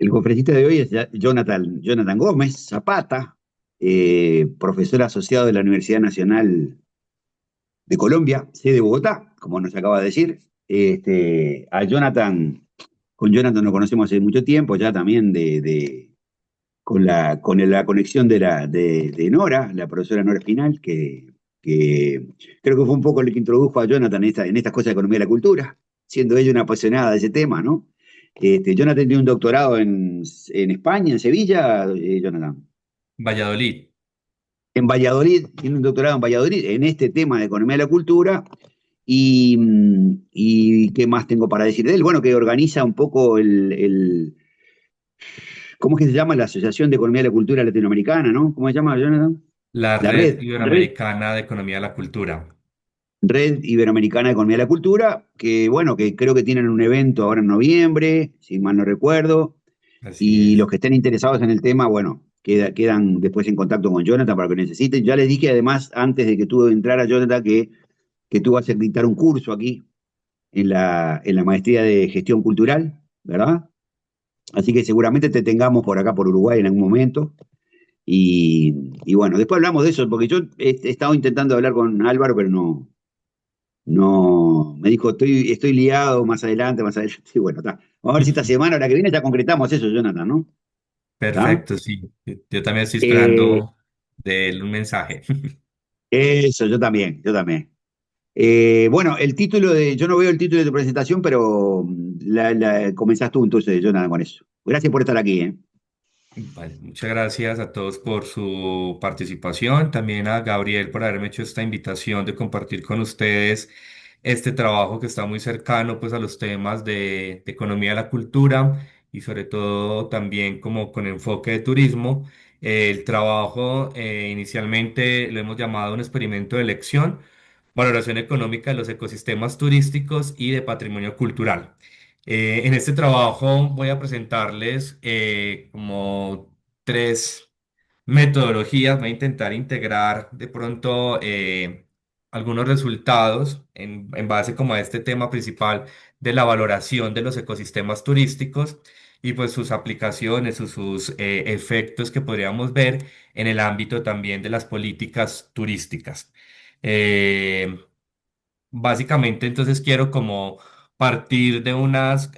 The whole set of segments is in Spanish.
El conferencista de hoy es Jonathan Gómez Zapata, profesor asociado de la Universidad Nacional de Colombia, sede de Bogotá, como nos acaba de decir. Con Jonathan nos conocemos hace mucho tiempo, ya también con la conexión de Nora, la profesora Nora Espinal, que creo que fue un poco el que introdujo a Jonathan en estas cosas de economía de la cultura, siendo ella una apasionada de ese tema, ¿no? Jonathan tiene un doctorado en España, en Sevilla, Jonathan. Valladolid. En Valladolid, tiene un doctorado en Valladolid en este tema de economía de la cultura. ¿Y qué más tengo para decir de él? Bueno, que organiza un poco ¿cómo es que se llama? La Asociación de Economía de la Cultura Latinoamericana, ¿no? ¿Cómo se llama, Jonathan? La La Red Red Iberoamericana de Economía de la Cultura. Red Iberoamericana de Economía de la Cultura, que bueno, que creo que tienen un evento ahora en noviembre, si mal no recuerdo, Así y los es. que estén interesados en el tema, bueno, quedan después en contacto con Jonathan para lo que necesiten. Ya les dije además, antes de que tú entrara, Jonathan, que tú vas a dictar un curso aquí en la maestría de gestión cultural, ¿verdad? Así que seguramente te tengamos por acá, por Uruguay, en algún momento. Y bueno, después hablamos de eso, porque yo he estado intentando hablar con Álvaro, pero no, me dijo, estoy liado más adelante, más adelante. Y bueno, está. Vamos a ver si esta semana o la que viene ya concretamos eso, Jonathan, ¿no? ¿Está? Perfecto, sí. Yo también estoy Eh, esperando de él un mensaje. Eso, yo también, yo también. Bueno, yo no veo el título de tu presentación, pero comenzás tú entonces, Jonathan, con eso. Gracias por estar aquí, ¿eh? Vale, muchas gracias a todos por su participación, también a Gabriel por haberme hecho esta invitación de compartir con ustedes este trabajo que está muy cercano pues a los temas de economía de la cultura y sobre todo también como con enfoque de turismo. El trabajo inicialmente lo hemos llamado un experimento de elección, valoración económica de los ecosistemas turísticos y de patrimonio cultural. En este trabajo voy a presentarles como tres metodologías. Voy a intentar integrar de pronto algunos resultados en base como a este tema principal de la valoración de los ecosistemas turísticos y pues sus aplicaciones o sus efectos que podríamos ver en el ámbito también de las políticas turísticas. Eh, Básicamente, entonces quiero como partir de unas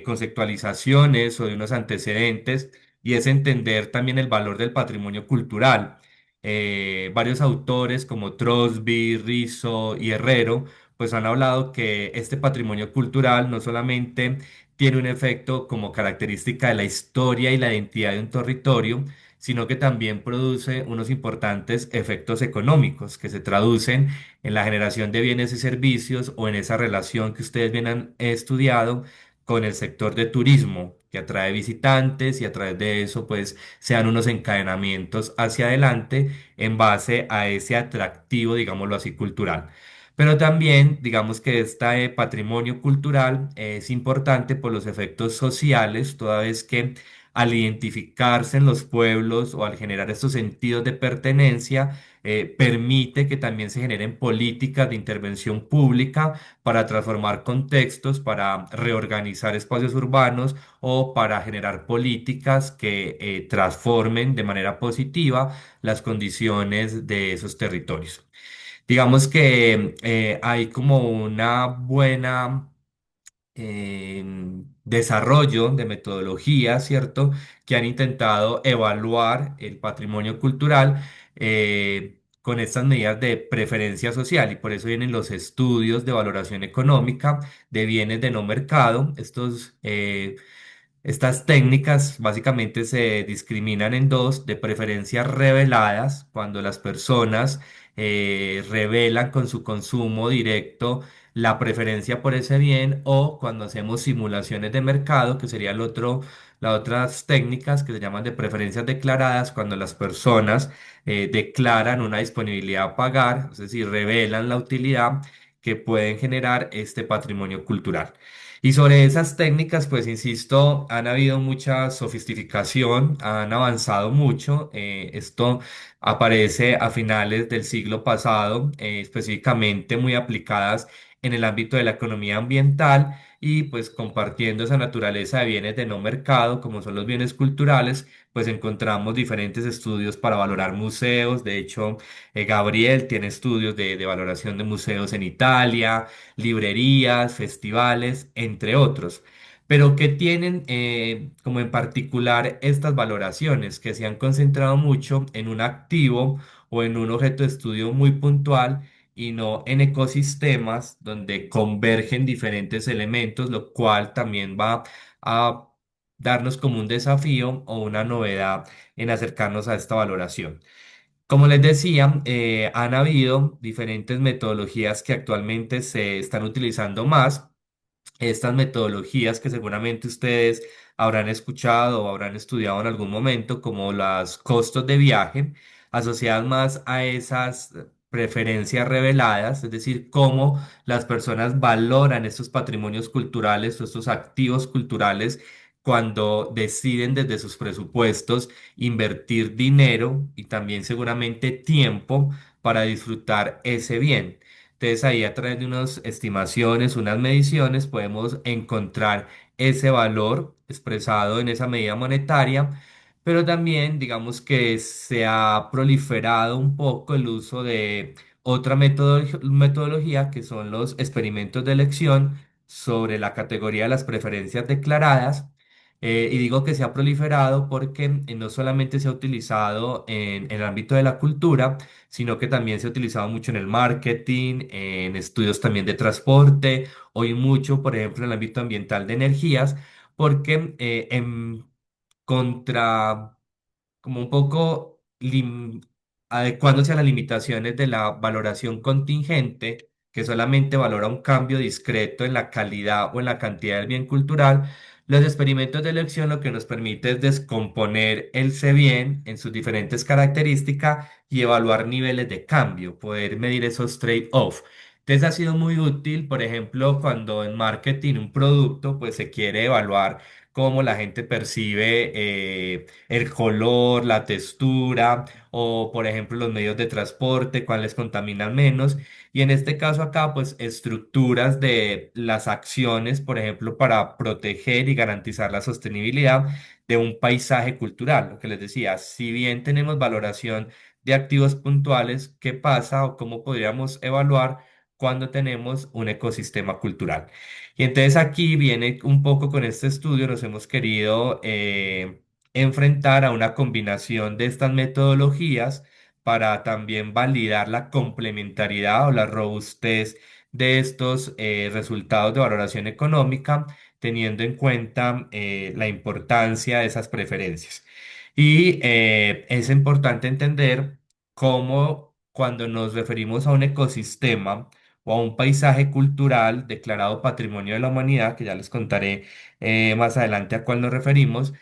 conceptualizaciones o de unos antecedentes y es entender también el valor del patrimonio cultural. Varios autores como Trosby, Rizzo y Herrero pues han hablado que este patrimonio cultural no solamente tiene un efecto como característica de la historia y la identidad de un territorio, sino que también produce unos importantes efectos económicos que se traducen en la generación de bienes y servicios o en esa relación que ustedes bien han estudiado con el sector de turismo, que atrae visitantes y a través de eso pues sean unos encadenamientos hacia adelante en base a ese atractivo, digámoslo así, cultural. Pero también, digamos que este patrimonio cultural es importante por los efectos sociales, toda vez que al identificarse en los pueblos o al generar estos sentidos de pertenencia, permite que también se generen políticas de intervención pública para transformar contextos, para reorganizar espacios urbanos o para generar políticas que transformen de manera positiva las condiciones de esos territorios. Digamos que hay como una buena desarrollo de metodologías, ¿cierto? Que han intentado evaluar el patrimonio cultural con estas medidas de preferencia social y por eso vienen los estudios de valoración económica de bienes de no mercado. Estas técnicas básicamente se discriminan en dos, de preferencias reveladas, cuando las personas revelan con su consumo directo la preferencia por ese bien, o cuando hacemos simulaciones de mercado, que sería las otras técnicas que se llaman de preferencias declaradas, cuando las personas declaran una disponibilidad a pagar, es decir, revelan la utilidad que pueden generar este patrimonio cultural. Y sobre esas técnicas, pues insisto, han habido mucha sofisticación, han avanzado mucho. Esto aparece a finales del siglo pasado, específicamente muy aplicadas en el ámbito de la economía ambiental y pues compartiendo esa naturaleza de bienes de no mercado, como son los bienes culturales, pues encontramos diferentes estudios para valorar museos. De hecho, Gabriel tiene estudios de valoración de museos en Italia, librerías, festivales, entre otros. Pero ¿qué tienen como en particular estas valoraciones? Que se han concentrado mucho en un activo o en un objeto de estudio muy puntual y no en ecosistemas donde convergen diferentes elementos, lo cual también va a darnos como un desafío o una novedad en acercarnos a esta valoración. Como les decía, han habido diferentes metodologías que actualmente se están utilizando más. Estas metodologías que seguramente ustedes habrán escuchado o habrán estudiado en algún momento, como los costos de viaje, asociadas más a esas preferencias reveladas, es decir, cómo las personas valoran estos patrimonios culturales o estos activos culturales cuando deciden desde sus presupuestos invertir dinero y también seguramente tiempo para disfrutar ese bien. Entonces ahí a través de unas estimaciones, unas mediciones, podemos encontrar ese valor expresado en esa medida monetaria, pero también digamos que se ha proliferado un poco el uso de otra metodología que son los experimentos de elección sobre la categoría de las preferencias declaradas. Y digo que se ha proliferado porque no solamente se ha utilizado en el ámbito de la cultura, sino que también se ha utilizado mucho en el marketing, en estudios también de transporte, hoy mucho, por ejemplo, en el ámbito ambiental de energías, porque en contra como un poco adecuándose a las limitaciones de la valoración contingente, que solamente valora un cambio discreto en la calidad o en la cantidad del bien cultural. Los experimentos de elección lo que nos permite es descomponer ese bien en sus diferentes características y evaluar niveles de cambio, poder medir esos trade-off. Entonces ha sido muy útil, por ejemplo, cuando en marketing un producto pues se quiere evaluar cómo la gente percibe el color, la textura o, por ejemplo, los medios de transporte, cuáles contaminan menos. Y en este caso acá, pues estructuras de las acciones, por ejemplo, para proteger y garantizar la sostenibilidad de un paisaje cultural. Lo que les decía, si bien tenemos valoración de activos puntuales, ¿qué pasa o cómo podríamos evaluar cuando tenemos un ecosistema cultural? Y entonces aquí viene un poco con este estudio, nos hemos querido enfrentar a una combinación de estas metodologías para también validar la complementariedad o la robustez de estos resultados de valoración económica, teniendo en cuenta la importancia de esas preferencias. Y es importante entender cómo cuando nos referimos a un ecosistema, o a un paisaje cultural declarado Patrimonio de la Humanidad, que ya les contaré más adelante a cuál nos referimos,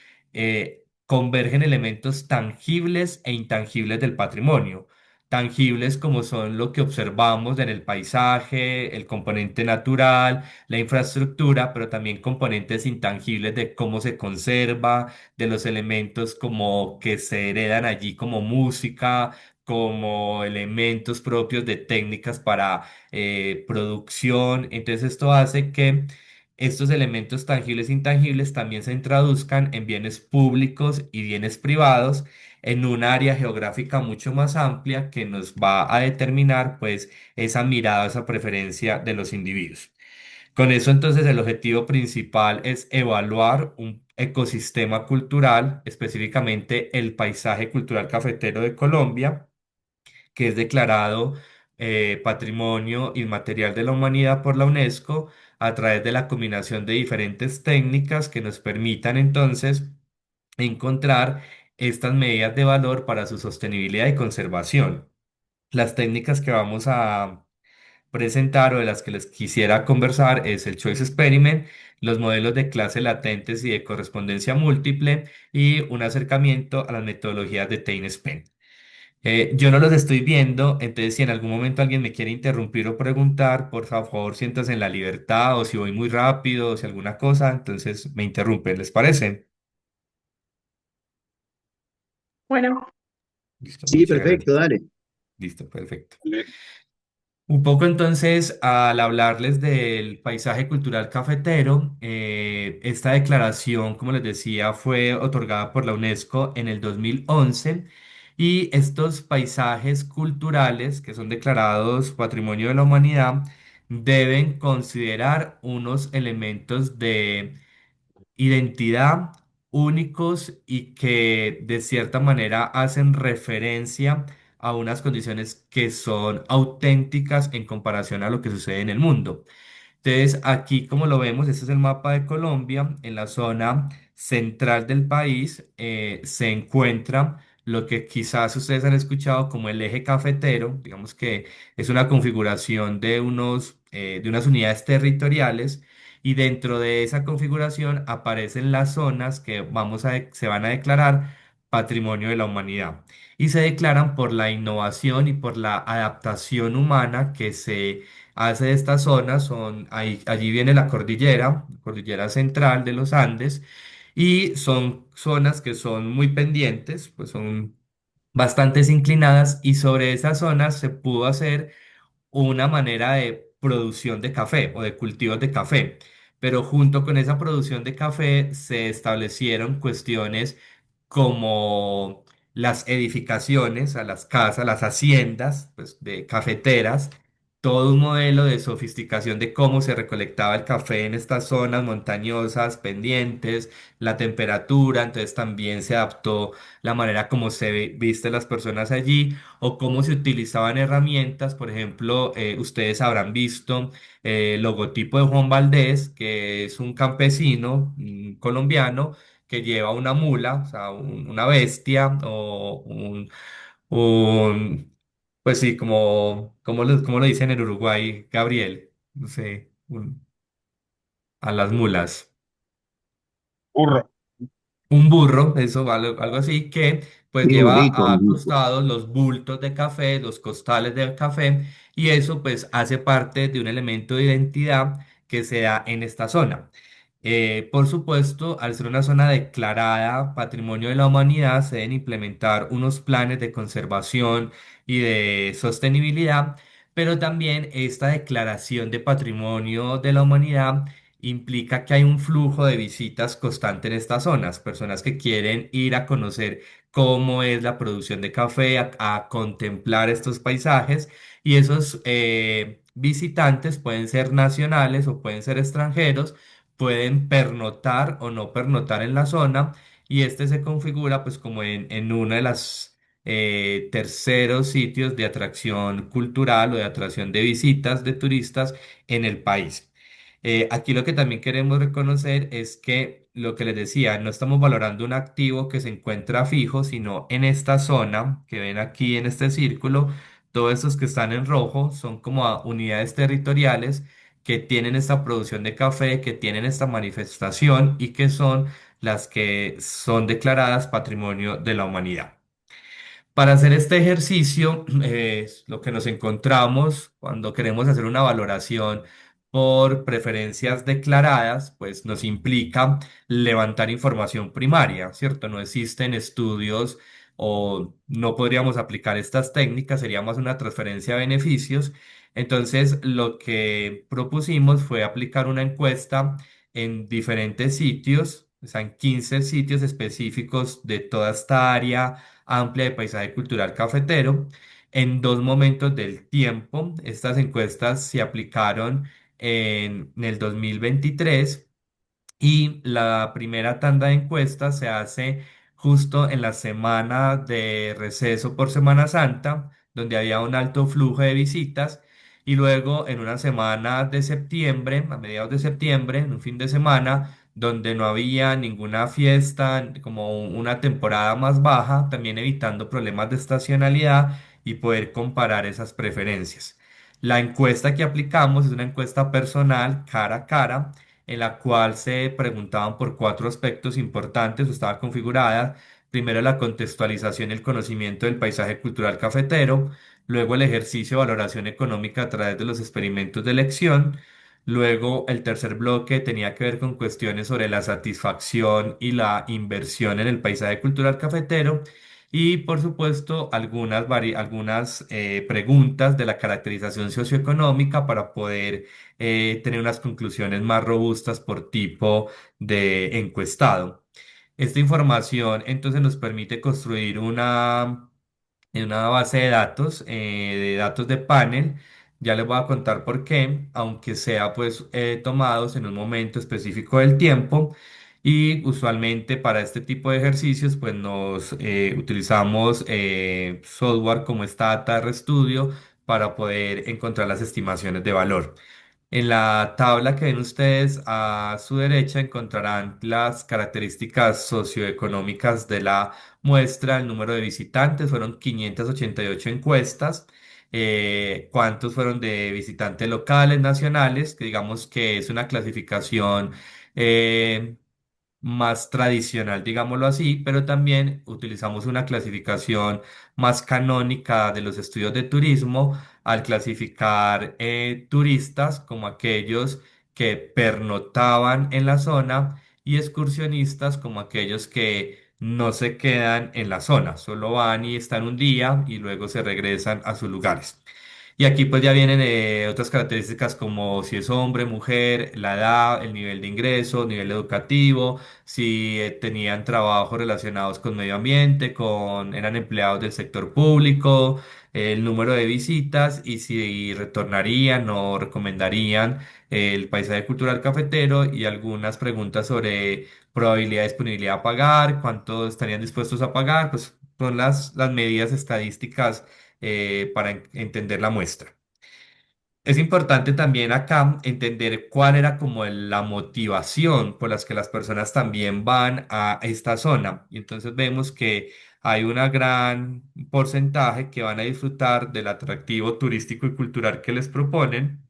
convergen elementos tangibles e intangibles del patrimonio. Tangibles como son lo que observamos en el paisaje, el componente natural, la infraestructura, pero también componentes intangibles de cómo se conserva, de los elementos como que se heredan allí como música, como elementos propios de técnicas para producción. Entonces esto hace que estos elementos tangibles e intangibles también se traduzcan en bienes públicos y bienes privados en un área geográfica mucho más amplia que nos va a determinar pues esa mirada, esa preferencia de los individuos. Con eso entonces el objetivo principal es evaluar un ecosistema cultural, específicamente el paisaje cultural cafetero de Colombia, que es declarado Patrimonio Inmaterial de la Humanidad por la UNESCO a través de la combinación de diferentes técnicas que nos permitan entonces encontrar estas medidas de valor para su sostenibilidad y conservación. Las técnicas que vamos a presentar o de las que les quisiera conversar es el Choice Experiment, los modelos de clase latentes y de correspondencia múltiple y un acercamiento a las metodologías de Taine-Spen. Yo no los estoy viendo, entonces si en algún momento alguien me quiere interrumpir o preguntar, por favor, siéntase en la libertad o si voy muy rápido o si alguna cosa, entonces me interrumpen, ¿les parece? Bueno, Listo, Sí, muchas perfecto, gracias. dale. Listo, perfecto. Un poco entonces, al hablarles del paisaje cultural cafetero, esta declaración, como les decía, fue otorgada por la UNESCO en el 2011 y estos paisajes culturales que son declarados Patrimonio de la Humanidad deben considerar unos elementos de identidad únicos y que de cierta manera hacen referencia a unas condiciones que son auténticas en comparación a lo que sucede en el mundo. Entonces, aquí como lo vemos, este es el mapa de Colombia. En la zona central del país se encuentra lo que quizás ustedes han escuchado como el eje cafetero. Digamos que es una configuración de unas unidades territoriales y dentro de esa configuración aparecen las zonas que se van a declarar Patrimonio de la Humanidad y se declaran por la innovación y por la adaptación humana que se hace de estas zonas. Allí viene la cordillera central de los Andes, y son zonas que son muy pendientes, pues son bastantes inclinadas, y sobre esas zonas se pudo hacer una manera de producción de café o de cultivos de café. Pero junto con esa producción de café se establecieron cuestiones como las edificaciones, a las casas, las haciendas, pues, de cafeteras, todo un modelo de sofisticación de cómo se recolectaba el café en estas zonas montañosas, pendientes, la temperatura. Entonces también se adaptó la manera como viste las personas allí o cómo se utilizaban herramientas. Por ejemplo, ustedes habrán visto el logotipo de Juan Valdés, que es un campesino colombiano que lleva una mula, o sea, una bestia o un, pues sí, como lo dicen en Uruguay, Gabriel, no sé, a las mulas. Burro. Un burro, eso, algo así, que pues Sí, burrito. lleva acostados los bultos de café, los costales de café, y eso pues hace parte de un elemento de identidad que se da en esta zona. Por supuesto, al ser una zona declarada Patrimonio de la Humanidad, se deben implementar unos planes de conservación y de sostenibilidad, pero también esta declaración de Patrimonio de la Humanidad implica que hay un flujo de visitas constante en estas zonas, personas que quieren ir a conocer cómo es la producción de café, a contemplar estos paisajes, y esos visitantes pueden ser nacionales o pueden ser extranjeros, pueden pernoctar o no pernoctar en la zona, y este se configura pues como en una de las terceros sitios de atracción cultural o de atracción de visitas de turistas en el país. Aquí lo que también queremos reconocer es que lo que les decía, no estamos valorando un activo que se encuentra fijo, sino en esta zona que ven aquí en este círculo, todos estos que están en rojo son como unidades territoriales que tienen esta producción de café, que tienen esta manifestación y que son las que son declaradas Patrimonio de la Humanidad. Para hacer este ejercicio, lo que nos encontramos cuando queremos hacer una valoración por preferencias declaradas, pues nos implica levantar información primaria, ¿cierto? No existen estudios o no podríamos aplicar estas técnicas, sería más una transferencia de beneficios. Entonces, lo que propusimos fue aplicar una encuesta en diferentes sitios, o sea, en 15 sitios específicos de toda esta área amplia de paisaje cultural cafetero en dos momentos del tiempo. Estas encuestas se aplicaron en el 2023 y la primera tanda de encuestas se hace justo en la semana de receso por Semana Santa, donde había un alto flujo de visitas, y luego en una semana de septiembre, a mediados de septiembre, en un fin de semana, donde no había ninguna fiesta, como una temporada más baja, también evitando problemas de estacionalidad y poder comparar esas preferencias. La encuesta que aplicamos es una encuesta personal, cara a cara, en la cual se preguntaban por cuatro aspectos importantes o estaba configurada. Primero, la contextualización y el conocimiento del paisaje cultural cafetero. Luego, el ejercicio de valoración económica a través de los experimentos de elección. Luego, el tercer bloque tenía que ver con cuestiones sobre la satisfacción y la inversión en el paisaje cultural cafetero. y por supuesto algunas preguntas de la caracterización socioeconómica para poder tener unas conclusiones más robustas por tipo de encuestado. Esta información entonces nos permite construir una base de datos de panel. Ya les voy a contar por qué, aunque sea pues tomados en un momento específico del tiempo. Y usualmente para este tipo de ejercicios pues nos utilizamos software como Stata RStudio para poder encontrar las estimaciones de valor. En la tabla que ven ustedes a su derecha encontrarán las características socioeconómicas de la muestra, el número de visitantes, fueron 588 encuestas. ¿Cuántos fueron de visitantes locales, nacionales? Que digamos que es una clasificación eh, más tradicional, digámoslo así, pero también utilizamos una clasificación más canónica de los estudios de turismo al clasificar turistas como aquellos que pernotaban en la zona y excursionistas como aquellos que no se quedan en la zona, solo van y están un día y luego se regresan a sus lugares. Y aquí pues ya vienen otras características como si es hombre, mujer, la edad, el nivel de ingreso, nivel educativo, si tenían trabajos relacionados con medio ambiente, eran empleados del sector público, el número de visitas y si retornarían o recomendarían el paisaje cultural cafetero y algunas preguntas sobre probabilidad de disponibilidad a pagar, cuánto estarían dispuestos a pagar, pues son las medidas estadísticas para entender la muestra. Es importante también acá entender cuál era como la motivación por las que las personas también van a esta zona. Y entonces vemos que hay una gran porcentaje que van a disfrutar del atractivo turístico y cultural que les proponen.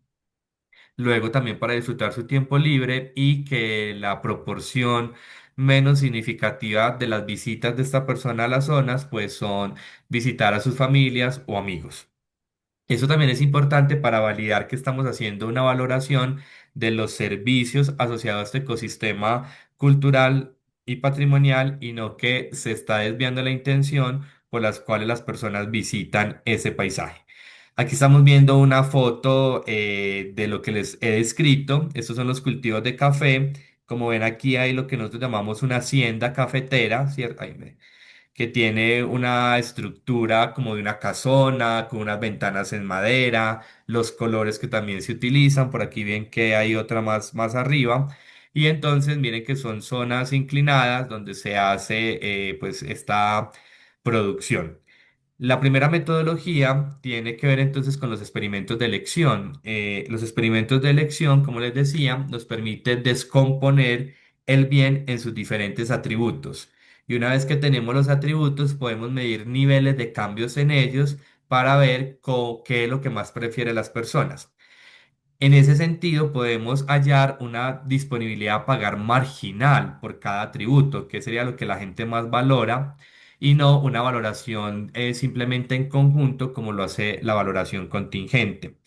Luego también para disfrutar su tiempo libre y que la proporción menos significativa de las visitas de esta persona a las zonas pues son visitar a sus familias o amigos. Eso también es importante para validar que estamos haciendo una valoración de los servicios asociados a este ecosistema cultural y patrimonial y no que se está desviando la intención por las cuales las personas visitan ese paisaje. Aquí estamos viendo una foto de lo que les he descrito. Estos son los cultivos de café. Como ven aquí hay lo que nosotros llamamos una hacienda cafetera, ¿cierto? Que tiene una estructura como de una casona, con unas ventanas en madera, los colores que también se utilizan, por aquí ven que hay otra más arriba, y entonces miren que son zonas inclinadas donde se hace pues esta producción. La primera metodología tiene que ver entonces con los experimentos de elección. Los experimentos de elección, como les decía, nos permite descomponer el bien en sus diferentes atributos. Y una vez que tenemos los atributos, podemos medir niveles de cambios en ellos para ver qué es lo que más prefieren las personas. En ese sentido, podemos hallar una disponibilidad a pagar marginal por cada atributo, que sería lo que la gente más valora, y no una valoración simplemente en conjunto como lo hace la valoración contingente.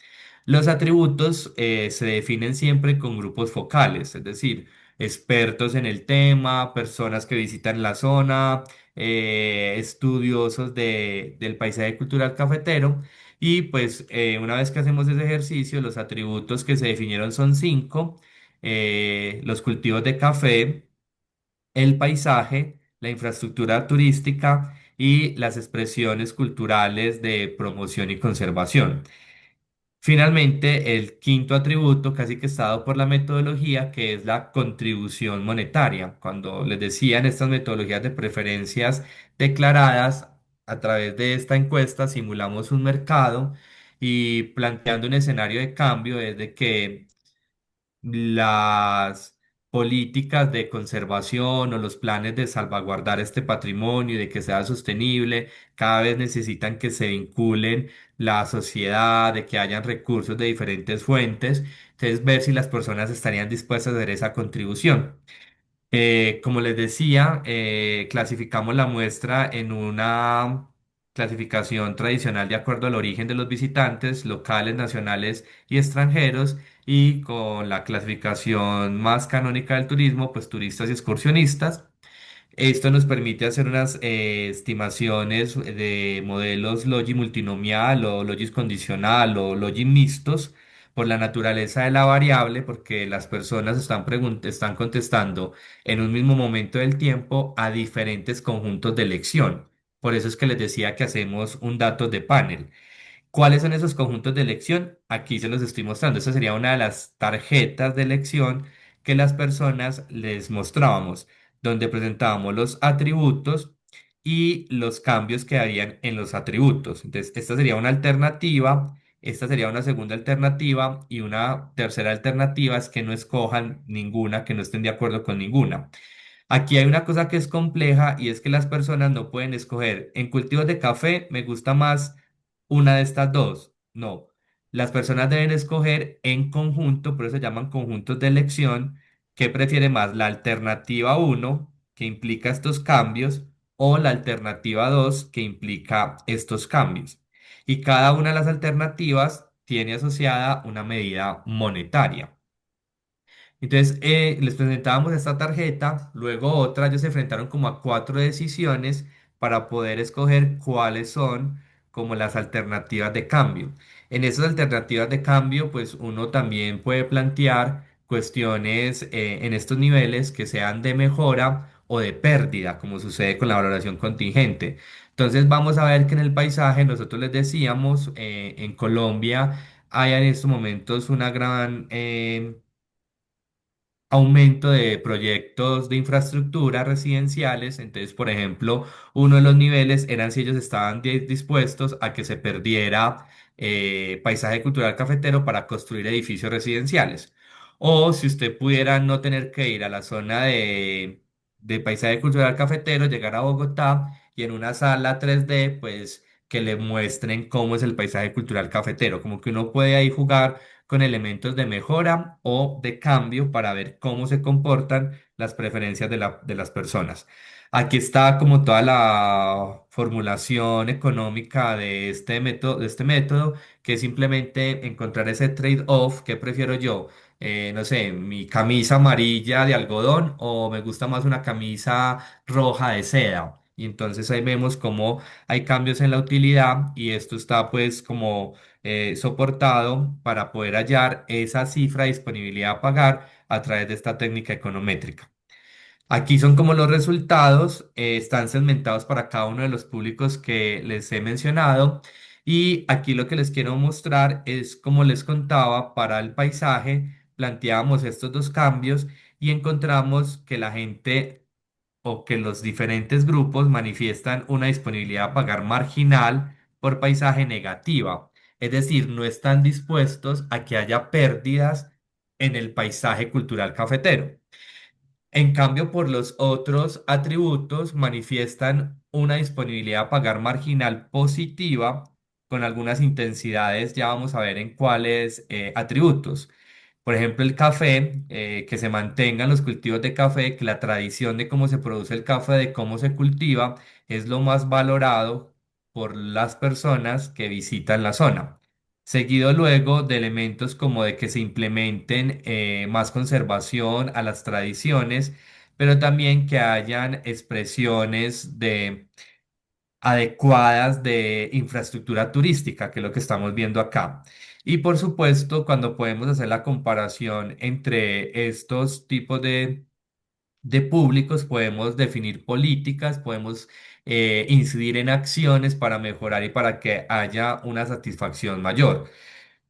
Los atributos se definen siempre con grupos focales, es decir, expertos en el tema, personas que visitan la zona, estudiosos del paisaje cultural cafetero. Y pues una vez que hacemos ese ejercicio, los atributos que se definieron son cinco: los cultivos de café, el paisaje, la infraestructura turística y las expresiones culturales de promoción y conservación. Finalmente, el quinto atributo, casi que está dado por la metodología, que es la contribución monetaria. Cuando les decían estas metodologías de preferencias declaradas, a través de esta encuesta simulamos un mercado y planteando un escenario de cambio desde que las políticas de conservación o los planes de salvaguardar este patrimonio y de que sea sostenible cada vez necesitan que se vinculen la sociedad, de que hayan recursos de diferentes fuentes. Entonces, ver si las personas estarían dispuestas a hacer esa contribución. Como les decía, clasificamos la muestra en una clasificación tradicional de acuerdo al origen de los visitantes, locales, nacionales y extranjeros, y con la clasificación más canónica del turismo, pues turistas y excursionistas. Esto nos permite hacer unas estimaciones de modelos Logi multinomial o Logis condicional o Logis mixtos por la naturaleza de la variable, porque las personas están contestando en un mismo momento del tiempo a diferentes conjuntos de elección. Por eso es que les decía que hacemos un datos de panel. ¿Cuáles son esos conjuntos de elección? Aquí se los estoy mostrando. Esta sería una de las tarjetas de elección que las personas les mostrábamos, donde presentábamos los atributos y los cambios que harían en los atributos. Entonces, esta sería una alternativa, esta sería una segunda alternativa y una tercera alternativa es que no escojan ninguna, que no estén de acuerdo con ninguna. Aquí hay una cosa que es compleja y es que las personas no pueden escoger. En cultivos de café me gusta más una de estas dos. No, las personas deben escoger en conjunto, por eso se llaman conjuntos de elección, qué prefiere más, la alternativa uno que implica estos cambios, o la alternativa 2 que implica estos cambios. Y cada una de las alternativas tiene asociada una medida monetaria. Entonces, les presentábamos esta tarjeta, luego otra, ellos se enfrentaron como a cuatro decisiones para poder escoger cuáles son como las alternativas de cambio. En esas alternativas de cambio, pues uno también puede plantear cuestiones en estos niveles que sean de mejora o de pérdida, como sucede con la valoración contingente. Entonces, vamos a ver que en el paisaje, nosotros les decíamos, en Colombia hay en estos momentos una gran aumento de proyectos de infraestructura residenciales. Entonces, por ejemplo, uno de los niveles eran si ellos estaban dispuestos a que se perdiera paisaje cultural cafetero para construir edificios residenciales. O si usted pudiera no tener que ir a la zona de paisaje cultural cafetero, llegar a Bogotá y en una sala 3D, pues que le muestren cómo es el paisaje cultural cafetero. Como que uno puede ahí jugar con elementos de mejora o de cambio para ver cómo se comportan las preferencias de las personas. Aquí está como toda la formulación económica de este método, que es simplemente encontrar ese trade-off. ¿Qué prefiero yo? No sé, mi camisa amarilla de algodón o me gusta más una camisa roja de seda. Y entonces ahí vemos cómo hay cambios en la utilidad y esto está pues como soportado para poder hallar esa cifra de disponibilidad a pagar a través de esta técnica econométrica. Aquí son como los resultados, están segmentados para cada uno de los públicos que les he mencionado y aquí lo que les quiero mostrar es, como les contaba, para el paisaje planteamos estos dos cambios y encontramos que la gente o que los diferentes grupos manifiestan una disponibilidad a pagar marginal por paisaje negativa, es decir, no están dispuestos a que haya pérdidas en el paisaje cultural cafetero. En cambio, por los otros atributos manifiestan una disponibilidad a pagar marginal positiva con algunas intensidades, ya vamos a ver en cuáles atributos. Por ejemplo, el café, que se mantengan los cultivos de café, que la tradición de cómo se produce el café, de cómo se cultiva, es lo más valorado por las personas que visitan la zona. Seguido luego de elementos como de que se implementen más conservación a las tradiciones, pero también que hayan expresiones de adecuadas de infraestructura turística, que es lo que estamos viendo acá. Y por supuesto, cuando podemos hacer la comparación entre estos tipos de públicos, podemos definir políticas, podemos incidir en acciones para mejorar y para que haya una satisfacción mayor.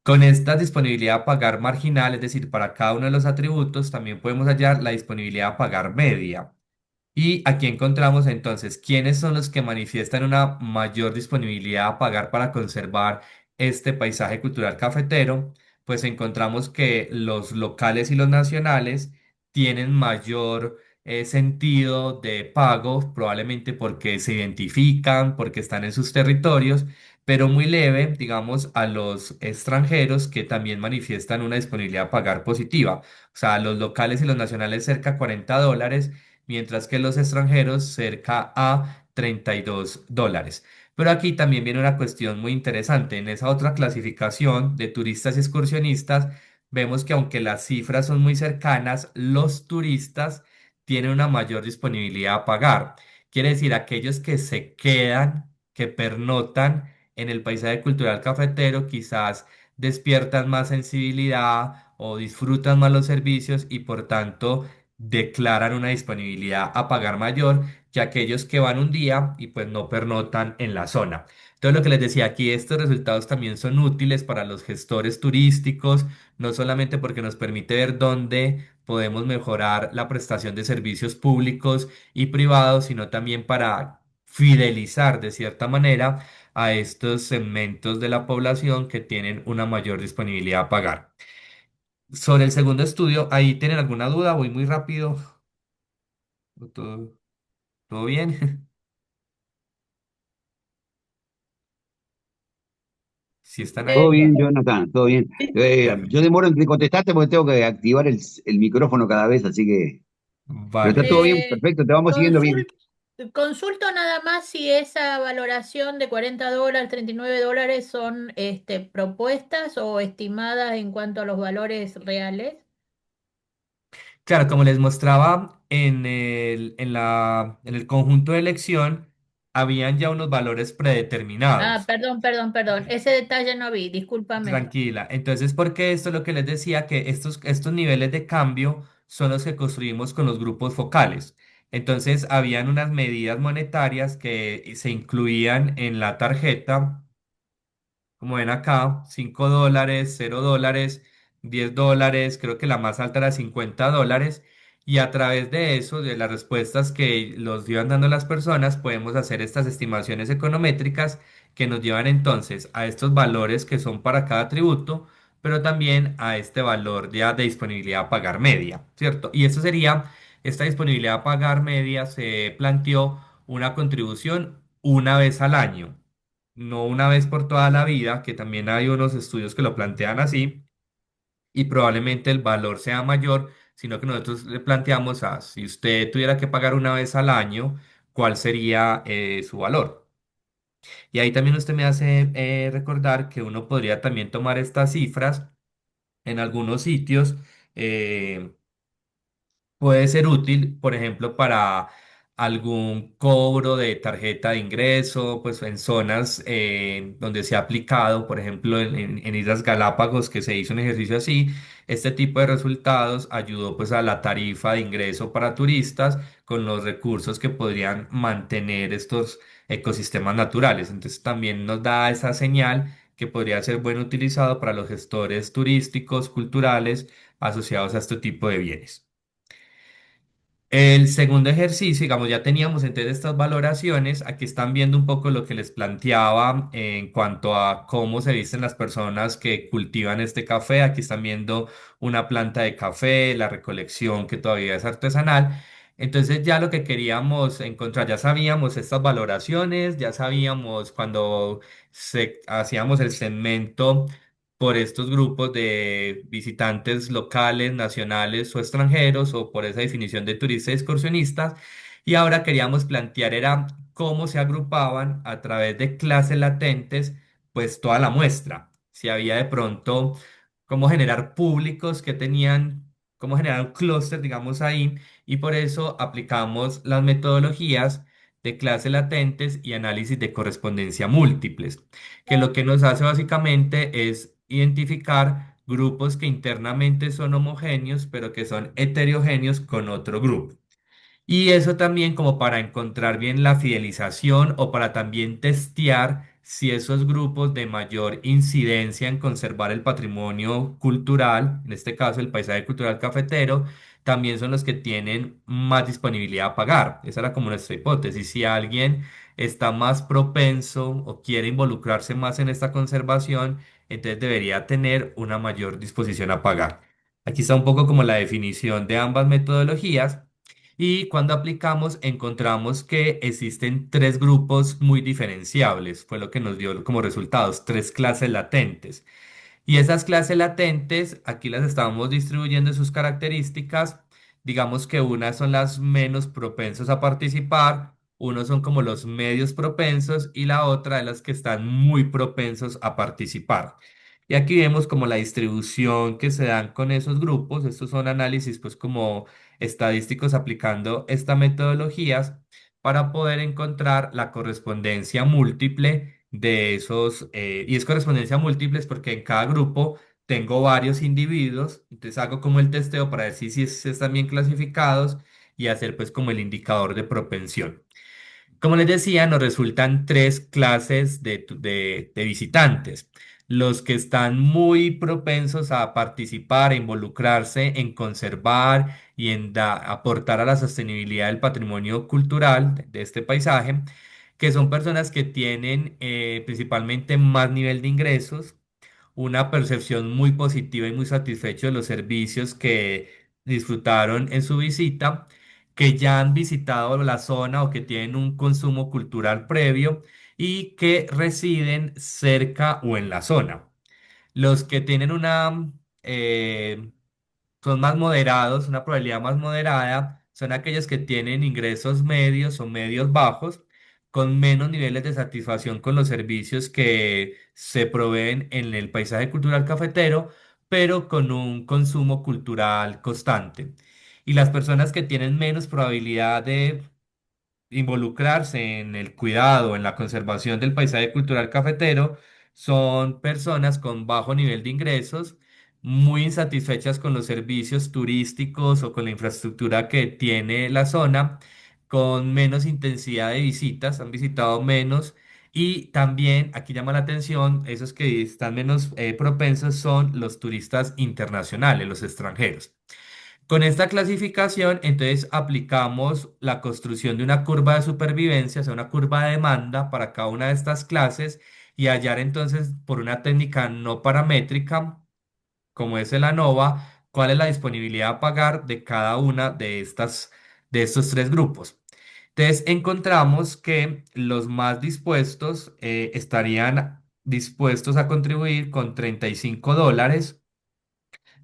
Con esta disponibilidad a pagar marginal, es decir, para cada uno de los atributos, también podemos hallar la disponibilidad a pagar media. Y aquí encontramos entonces quiénes son los que manifiestan una mayor disponibilidad a pagar para conservar este paisaje cultural cafetero. Pues encontramos que los locales y los nacionales tienen mayor sentido de pago, probablemente porque se identifican, porque están en sus territorios, pero muy leve, digamos, a los extranjeros que también manifiestan una disponibilidad a pagar positiva. O sea, los locales y los nacionales cerca de $40, mientras que los extranjeros cerca a $32. Pero aquí también viene una cuestión muy interesante. En esa otra clasificación de turistas y excursionistas, vemos que aunque las cifras son muy cercanas, los turistas tienen una mayor disponibilidad a pagar. Quiere decir, aquellos que se quedan, que pernotan en el paisaje cultural cafetero, quizás despiertan más sensibilidad o disfrutan más los servicios y por tanto declaran una disponibilidad a pagar mayor que aquellos que van un día y pues no pernotan en la zona. Entonces, lo que les decía aquí, estos resultados también son útiles para los gestores turísticos, no solamente porque nos permite ver dónde podemos mejorar la prestación de servicios públicos y privados, sino también para fidelizar de cierta manera a estos segmentos de la población que tienen una mayor disponibilidad a pagar. Sobre el segundo estudio, ¿ahí tienen alguna duda? Voy muy rápido. ¿Todo, todo bien? Si están Todo ahí. bien, Jonathan, todo bien. Yo Perfecto. demoro entre contestarte porque tengo que activar el micrófono cada vez, así que... Pero está Vale. todo bien, Eh, perfecto, te vamos siguiendo bien. consul- consulto nada más si esa valoración de $40, $39 son propuestas o estimadas en cuanto a los valores reales. Claro, como les mostraba en el conjunto de elección, habían ya unos valores Ah, predeterminados. perdón. Ese detalle no vi, discúlpame. Tranquila. Entonces, porque esto es lo que les decía, que estos niveles de cambio son los que construimos con los grupos focales. Entonces, habían unas medidas monetarias que se incluían en la tarjeta como ven acá, $5, $0, $10, creo que la más alta era $50. Y a través de eso, de las respuestas que los iban dando las personas, podemos hacer estas estimaciones econométricas que nos llevan entonces a estos valores que son para cada tributo, pero también a este valor de disponibilidad a pagar media, ¿cierto? Y eso sería, esta disponibilidad a pagar media se planteó una contribución una vez al año, no una vez por toda la vida, que también hay unos estudios que lo plantean así, y probablemente el valor sea mayor, sino que nosotros le planteamos a, si usted tuviera que pagar una vez al año, ¿cuál sería su valor? Y ahí también usted me hace recordar que uno podría también tomar estas cifras en algunos sitios. eh, Puede ser útil, por ejemplo, para algún cobro de tarjeta de ingreso, pues en zonas donde se ha aplicado, por ejemplo, en Islas Galápagos, que se hizo un ejercicio así, este tipo de resultados ayudó pues a la tarifa de ingreso para turistas con los recursos que podrían mantener estos ecosistemas naturales. Entonces también nos da esa señal que podría ser bueno utilizado para los gestores turísticos, culturales, asociados a este tipo de bienes. El segundo ejercicio, digamos, ya teníamos entonces estas valoraciones. Aquí están viendo un poco lo que les planteaba en cuanto a cómo se visten las personas que cultivan este café. Aquí están viendo una planta de café, la recolección que todavía es artesanal. Entonces ya lo que queríamos encontrar, ya sabíamos estas valoraciones, ya sabíamos cuando hacíamos el segmento por estos grupos de visitantes locales, nacionales o extranjeros, o por esa definición de turistas y excursionistas. Y ahora queríamos plantear era cómo se agrupaban a través de clases latentes, pues toda la muestra. Si había de pronto cómo generar públicos que tenían, cómo generar un clúster, digamos ahí, y por eso aplicamos las metodologías de clases latentes y análisis de correspondencia múltiples, que lo que nos hace básicamente es identificar grupos que internamente son homogéneos, pero que son heterogéneos con otro grupo. Y eso también como para encontrar bien la fidelización o para también testear si esos grupos de mayor incidencia en conservar el patrimonio cultural, en este caso el paisaje cultural cafetero, también son los que tienen más disponibilidad a pagar. Esa era como nuestra hipótesis. Si alguien está más propenso o quiere involucrarse más en esta conservación, entonces debería tener una mayor disposición a pagar. Aquí está un poco como la definición de ambas metodologías. Y cuando aplicamos, encontramos que existen tres grupos muy diferenciables, fue lo que nos dio como resultados, tres clases latentes. Y esas clases latentes, aquí las estamos distribuyendo en sus características. Digamos que unas son las menos propensos a participar, unos son como los medios propensos y la otra de las que están muy propensos a participar. Y aquí vemos como la distribución que se dan con esos grupos. Estos son análisis pues como estadísticos aplicando estas metodologías para poder encontrar la correspondencia múltiple de esos, y es correspondencia múltiple es porque en cada grupo tengo varios individuos, entonces hago como el testeo para ver si están bien clasificados y hacer pues como el indicador de propensión. Como les decía, nos resultan tres clases de visitantes. Los que están muy propensos a participar, a involucrarse en conservar y en aportar a la sostenibilidad del patrimonio cultural de este paisaje, que son personas que tienen principalmente más nivel de ingresos, una percepción muy positiva y muy satisfecho de los servicios que disfrutaron en su visita, que ya han visitado la zona o que tienen un consumo cultural previo y que residen cerca o en la zona. Los que tienen eh, son más moderados, una probabilidad más moderada, son aquellos que tienen ingresos medios o medios bajos, con menos niveles de satisfacción con los servicios que se proveen en el paisaje cultural cafetero, pero con un consumo cultural constante. Y las personas que tienen menos probabilidad de involucrarse en el cuidado, en la conservación del paisaje cultural cafetero, son personas con bajo nivel de ingresos, muy insatisfechas con los servicios turísticos o con la infraestructura que tiene la zona, con menos intensidad de visitas, han visitado menos. Y también aquí llama la atención, esos que están menos propensos son los turistas internacionales, los extranjeros. Con esta clasificación, entonces aplicamos la construcción de una curva de supervivencia, o sea, una curva de demanda para cada una de estas clases y hallar entonces por una técnica no paramétrica, como es el ANOVA, cuál es la disponibilidad a pagar de cada una de estos tres grupos. Entonces encontramos que los más dispuestos estarían dispuestos a contribuir con $35,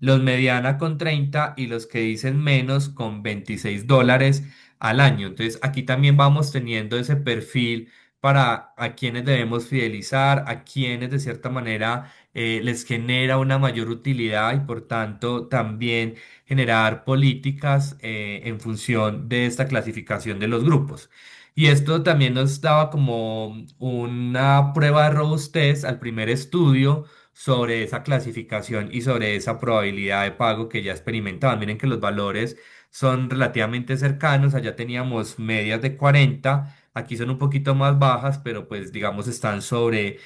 los mediana con 30 y los que dicen menos con $26 al año. Entonces aquí también vamos teniendo ese perfil para a quienes debemos fidelizar, a quienes de cierta manera les genera una mayor utilidad y por tanto también generar políticas en función de esta clasificación de los grupos. Y esto también nos daba como una prueba de robustez al primer estudio sobre esa clasificación y sobre esa probabilidad de pago que ya experimentaban. Miren que los valores son relativamente cercanos, allá teníamos medias de 40, aquí son un poquito más bajas, pero pues digamos están sobre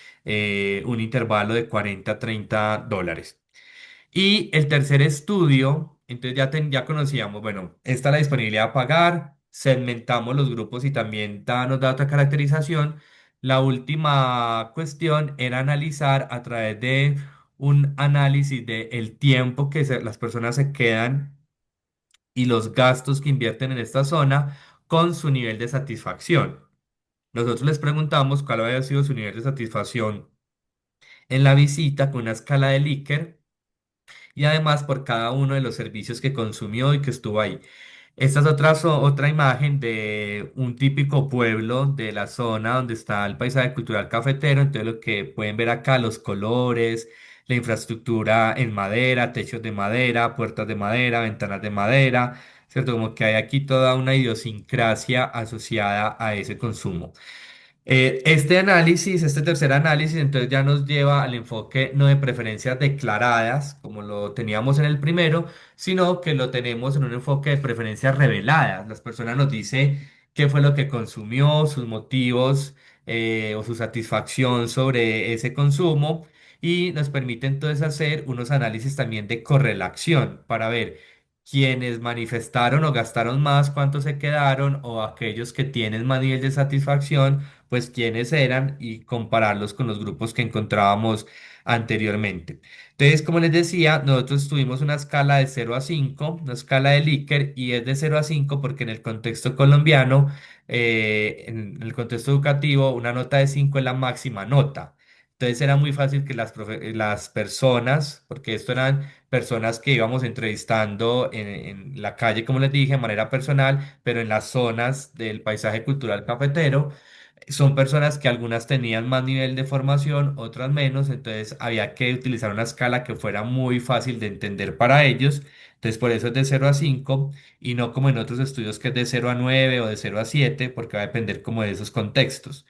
un intervalo de 40 a $30. Y el tercer estudio, entonces ya conocíamos, bueno, esta es la disponibilidad a pagar, segmentamos los grupos y también nos da otra caracterización. La última cuestión era analizar a través de un análisis de el tiempo que las personas se quedan y los gastos que invierten en esta zona con su nivel de satisfacción. Nosotros les preguntamos cuál había sido su nivel de satisfacción en la visita con una escala de Likert y además por cada uno de los servicios que consumió y que estuvo ahí. Esta es otra imagen de un típico pueblo de la zona donde está el paisaje cultural cafetero. Entonces lo que pueden ver acá, los colores, la infraestructura en madera, techos de madera, puertas de madera, ventanas de madera, ¿cierto? Como que hay aquí toda una idiosincrasia asociada a ese consumo. Este análisis, este tercer análisis, entonces ya nos lleva al enfoque no de preferencias declaradas, como lo teníamos en el primero, sino que lo tenemos en un enfoque de preferencias reveladas. Las personas nos dicen qué fue lo que consumió, sus motivos o su satisfacción sobre ese consumo y nos permite entonces hacer unos análisis también de correlación para ver quienes manifestaron o gastaron más, cuántos se quedaron o aquellos que tienen más nivel de satisfacción pues quiénes eran y compararlos con los grupos que encontrábamos anteriormente. Entonces, como les decía, nosotros tuvimos una escala de 0 a 5, una escala de Likert, y es de 0 a 5 porque en el contexto colombiano, en el contexto educativo, una nota de 5 es la máxima nota. Entonces era muy fácil que las personas, porque esto eran personas que íbamos entrevistando en la calle, como les dije, de manera personal, pero en las zonas del paisaje cultural cafetero, Son personas que algunas tenían más nivel de formación, otras menos, entonces había que utilizar una escala que fuera muy fácil de entender para ellos. Entonces por eso es de 0 a 5 y no como en otros estudios que es de 0 a 9 o de 0 a 7, porque va a depender como de esos contextos.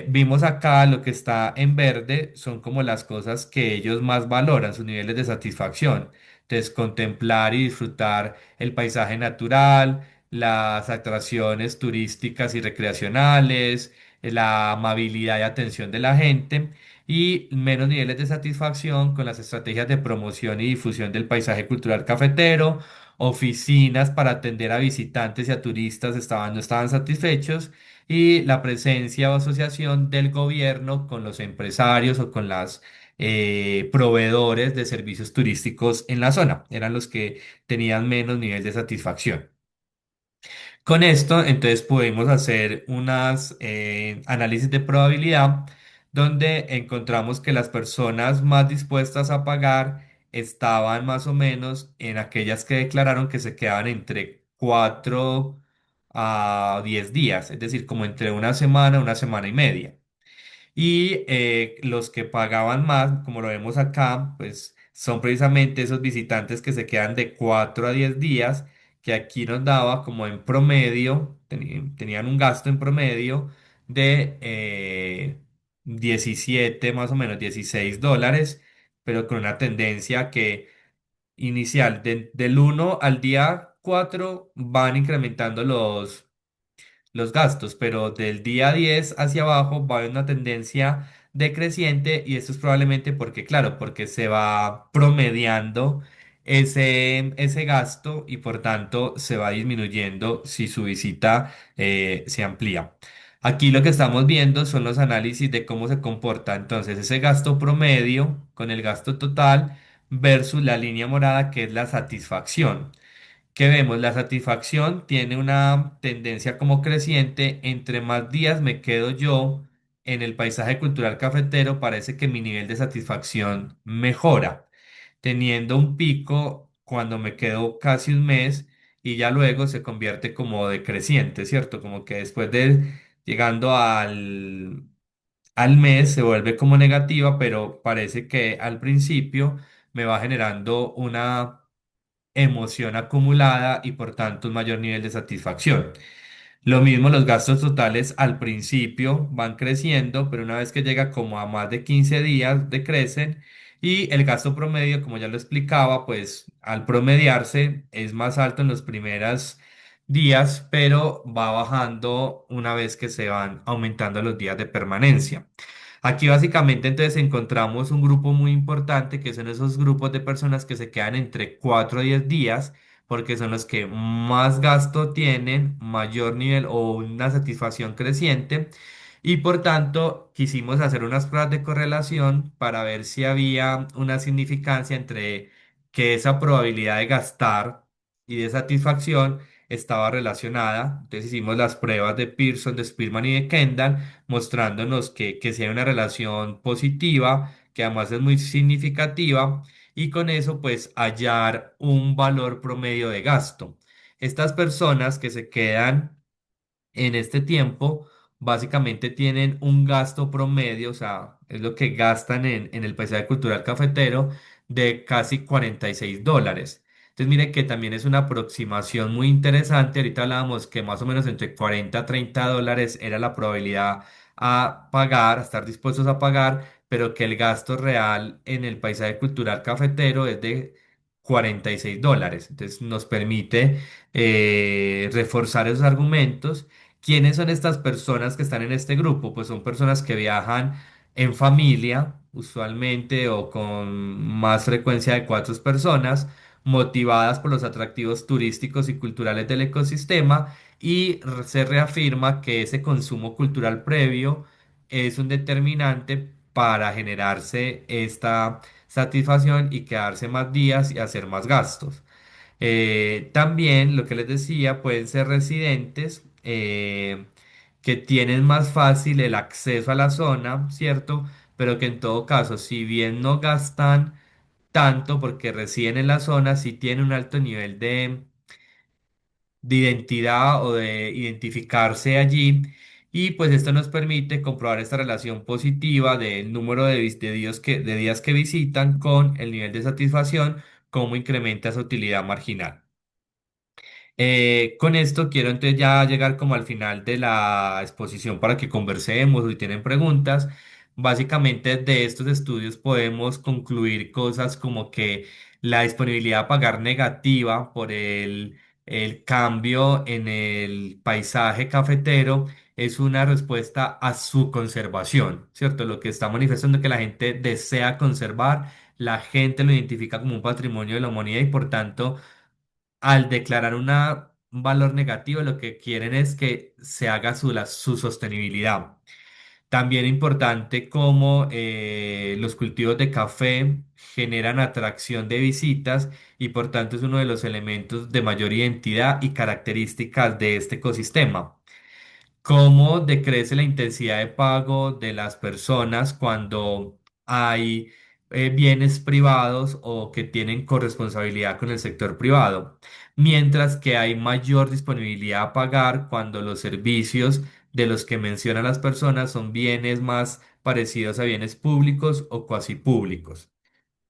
Vimos acá lo que está en verde son como las cosas que ellos más valoran, sus niveles de satisfacción. Entonces, contemplar y disfrutar el paisaje natural, las atracciones turísticas y recreacionales, la amabilidad y atención de la gente y menos niveles de satisfacción con las estrategias de promoción y difusión del paisaje cultural cafetero. Oficinas para atender a visitantes y a turistas no estaban satisfechos y la presencia o asociación del gobierno con los empresarios o con las proveedores de servicios turísticos en la zona. Eran los que tenían menos nivel de satisfacción. Con esto, entonces pudimos hacer unas análisis de probabilidad donde encontramos que las personas más dispuestas a pagar estaban más o menos en aquellas que declararon que se quedaban entre 4 a 10 días, es decir, como entre una semana y media. Y los que pagaban más, como lo vemos acá, pues son precisamente esos visitantes que se quedan de 4 a 10 días, que aquí nos daba como en promedio, tenían un gasto en promedio de 17, más o menos $16, pero con una tendencia que inicial, del 1 al día 4 van incrementando los gastos, pero del día 10 hacia abajo va a haber una tendencia decreciente y esto es probablemente porque, claro, porque se va promediando ese gasto y por tanto se va disminuyendo si su visita se amplía. Aquí lo que estamos viendo son los análisis de cómo se comporta entonces ese gasto promedio con el gasto total versus la línea morada que es la satisfacción. Que vemos, la satisfacción tiene una tendencia como creciente, entre más días me quedo yo en el paisaje cultural cafetero, parece que mi nivel de satisfacción mejora, teniendo un pico cuando me quedo casi un mes y ya luego se convierte como decreciente, ¿cierto? Como que después de llegando al mes se vuelve como negativa, pero parece que al principio me va generando una emoción acumulada y por tanto un mayor nivel de satisfacción. Lo mismo los gastos totales al principio van creciendo, pero una vez que llega como a más de 15 días decrecen y el gasto promedio, como ya lo explicaba, pues al promediarse es más alto en los primeros días, pero va bajando una vez que se van aumentando los días de permanencia. Aquí básicamente entonces encontramos un grupo muy importante que son esos grupos de personas que se quedan entre 4 a 10 días porque son los que más gasto tienen, mayor nivel o una satisfacción creciente y por tanto quisimos hacer unas pruebas de correlación para ver si había una significancia entre que esa probabilidad de gastar y de satisfacción estaba relacionada. Entonces hicimos las pruebas de Pearson, de Spearman y de Kendall mostrándonos que sí hay una relación positiva, que además es muy significativa, y con eso pues hallar un valor promedio de gasto. Estas personas que se quedan en este tiempo básicamente tienen un gasto promedio, o sea, es lo que gastan en el paisaje cultural cafetero de casi $46. Entonces, mire que también es una aproximación muy interesante. Ahorita hablábamos que más o menos entre 40 a $30 era la probabilidad a pagar, a estar dispuestos a pagar, pero que el gasto real en el paisaje cultural cafetero es de $46. Entonces, nos permite reforzar esos argumentos. ¿Quiénes son estas personas que están en este grupo? Pues son personas que viajan en familia, usualmente o con más frecuencia de 4 personas, motivadas por los atractivos turísticos y culturales del ecosistema y se reafirma que ese consumo cultural previo es un determinante para generarse esta satisfacción y quedarse más días y hacer más gastos. También, lo que les decía, pueden ser residentes que tienen más fácil el acceso a la zona, ¿cierto? Pero que en todo caso, si bien no gastan tanto porque residen en la zona, sí tienen un alto nivel de identidad o de identificarse allí Y pues esto nos permite comprobar esta relación positiva del número de días que visitan con el nivel de satisfacción, cómo incrementa esa utilidad marginal. Con esto quiero entonces ya llegar como al final de la exposición para que conversemos o si tienen preguntas. Básicamente de estos estudios podemos concluir cosas como que la disponibilidad a pagar negativa por el cambio en el paisaje cafetero es una respuesta a su conservación, ¿cierto? Lo que está manifestando que la gente desea conservar, la gente lo identifica como un patrimonio de la humanidad y por tanto al declarar un valor negativo, lo que quieren es que se haga su sostenibilidad. También importante como los cultivos de café generan atracción de visitas y por tanto es uno de los elementos de mayor identidad y características de este ecosistema. ¿Cómo decrece la intensidad de pago de las personas cuando hay bienes privados o que tienen corresponsabilidad con el sector privado? Mientras que hay mayor disponibilidad a pagar cuando los servicios de los que mencionan las personas son bienes más parecidos a bienes públicos o cuasi públicos.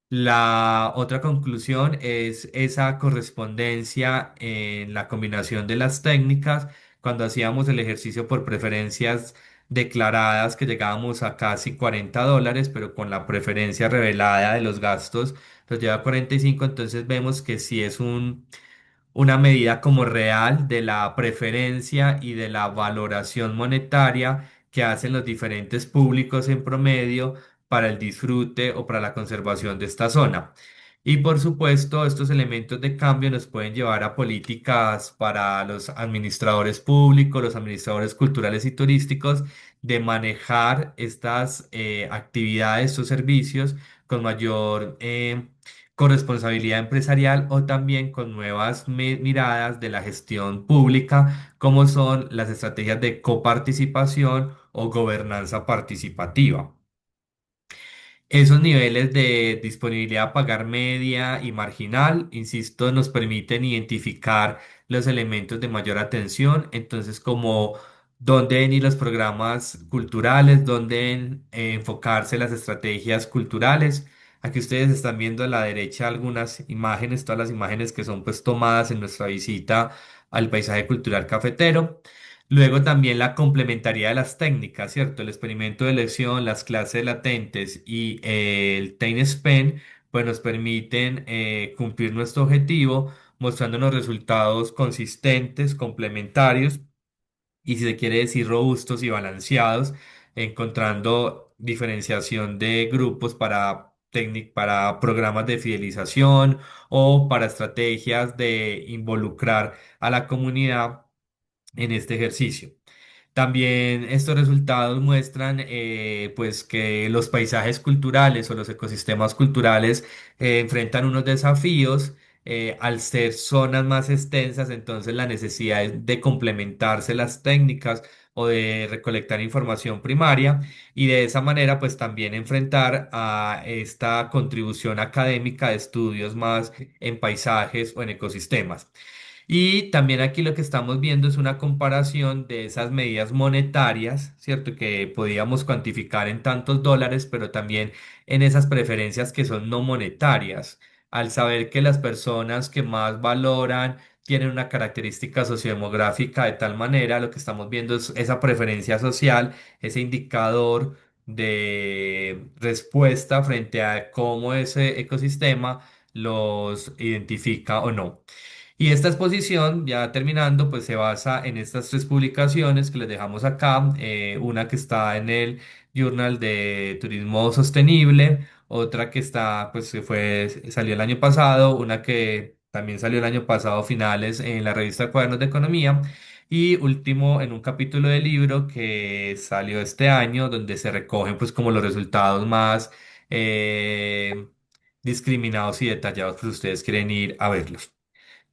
La otra conclusión es esa correspondencia en la combinación de las técnicas. Cuando hacíamos el ejercicio por preferencias declaradas, que llegábamos a casi $40, pero con la preferencia revelada de los gastos nos lleva a 45, entonces vemos que sí es una medida como real de la preferencia y de la valoración monetaria que hacen los diferentes públicos en promedio para el disfrute o para la conservación de esta zona. Y por supuesto, estos elementos de cambio nos pueden llevar a políticas para los administradores públicos, los administradores culturales y turísticos, de manejar estas actividades, estos servicios con mayor corresponsabilidad empresarial o también con nuevas miradas de la gestión pública, como son las estrategias de coparticipación o gobernanza participativa. Esos niveles de disponibilidad a pagar media y marginal, insisto, nos permiten identificar los elementos de mayor atención, entonces como dónde deben ir los programas culturales, dónde deben enfocarse las estrategias culturales. Aquí ustedes están viendo a la derecha algunas imágenes, todas las imágenes que son pues tomadas en nuestra visita al paisaje cultural cafetero. Luego también la complementariedad de las técnicas, ¿cierto? El experimento de elección, las clases latentes y el Time Spend, pues nos permiten cumplir nuestro objetivo, mostrándonos resultados consistentes, complementarios y si se quiere decir robustos y balanceados, encontrando diferenciación de grupos para programas de fidelización o para estrategias de involucrar a la comunidad en este ejercicio. También estos resultados muestran pues que los paisajes culturales o los ecosistemas culturales enfrentan unos desafíos al ser zonas más extensas, entonces la necesidad es de complementarse las técnicas o de recolectar información primaria y de esa manera pues también enfrentar a esta contribución académica de estudios más en paisajes o en ecosistemas. Y también aquí lo que estamos viendo es una comparación de esas medidas monetarias, ¿cierto? Que podíamos cuantificar en tantos dólares, pero también en esas preferencias que son no monetarias. Al saber que las personas que más valoran tienen una característica sociodemográfica de tal manera, lo que estamos viendo es esa preferencia social, ese indicador de respuesta frente a cómo ese ecosistema los identifica o no. Y esta exposición, ya terminando, pues se basa en estas tres publicaciones que les dejamos acá, una que está en el Journal de Turismo Sostenible, otra que está, pues salió el año pasado, una que también salió el año pasado, finales, en la revista Cuadernos de Economía, y último, en un capítulo del libro que salió este año, donde se recogen pues como los resultados más discriminados y detallados, pues ustedes quieren ir a verlos.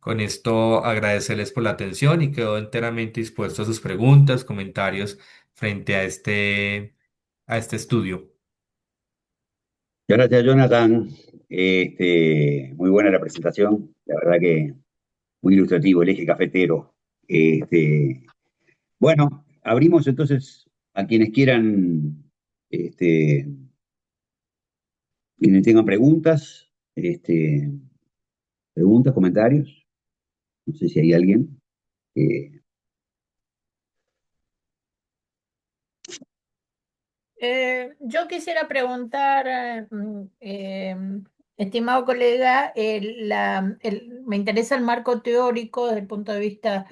Con esto agradecerles por la atención y quedo enteramente dispuesto a sus preguntas, comentarios frente a este estudio. Gracias, Jonathan. Muy buena la presentación. La verdad que muy ilustrativo, el eje cafetero. Bueno, abrimos entonces a quienes quieran, este, quienes tengan preguntas, preguntas, comentarios. No sé si hay alguien. Eh, Yo quisiera preguntar, estimado colega, me interesa el marco teórico desde el punto de vista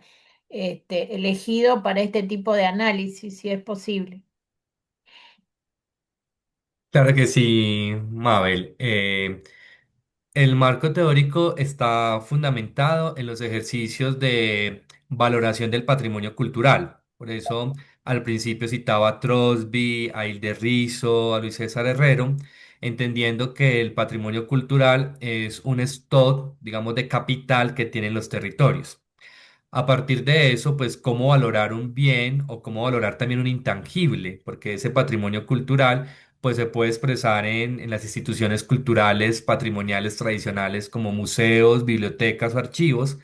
elegido para este tipo de análisis, si es posible. Claro que sí, Mabel. El marco teórico está fundamentado en los ejercicios de valoración del patrimonio cultural. Por eso, al principio citaba a Trosby, a Hilde Rizo, a Luis César Herrero, entendiendo que el patrimonio cultural es un stock, digamos, de capital que tienen los territorios. A partir de eso, pues cómo valorar un bien o cómo valorar también un intangible, porque ese patrimonio cultural pues se puede expresar en las instituciones culturales, patrimoniales tradicionales como museos, bibliotecas o archivos,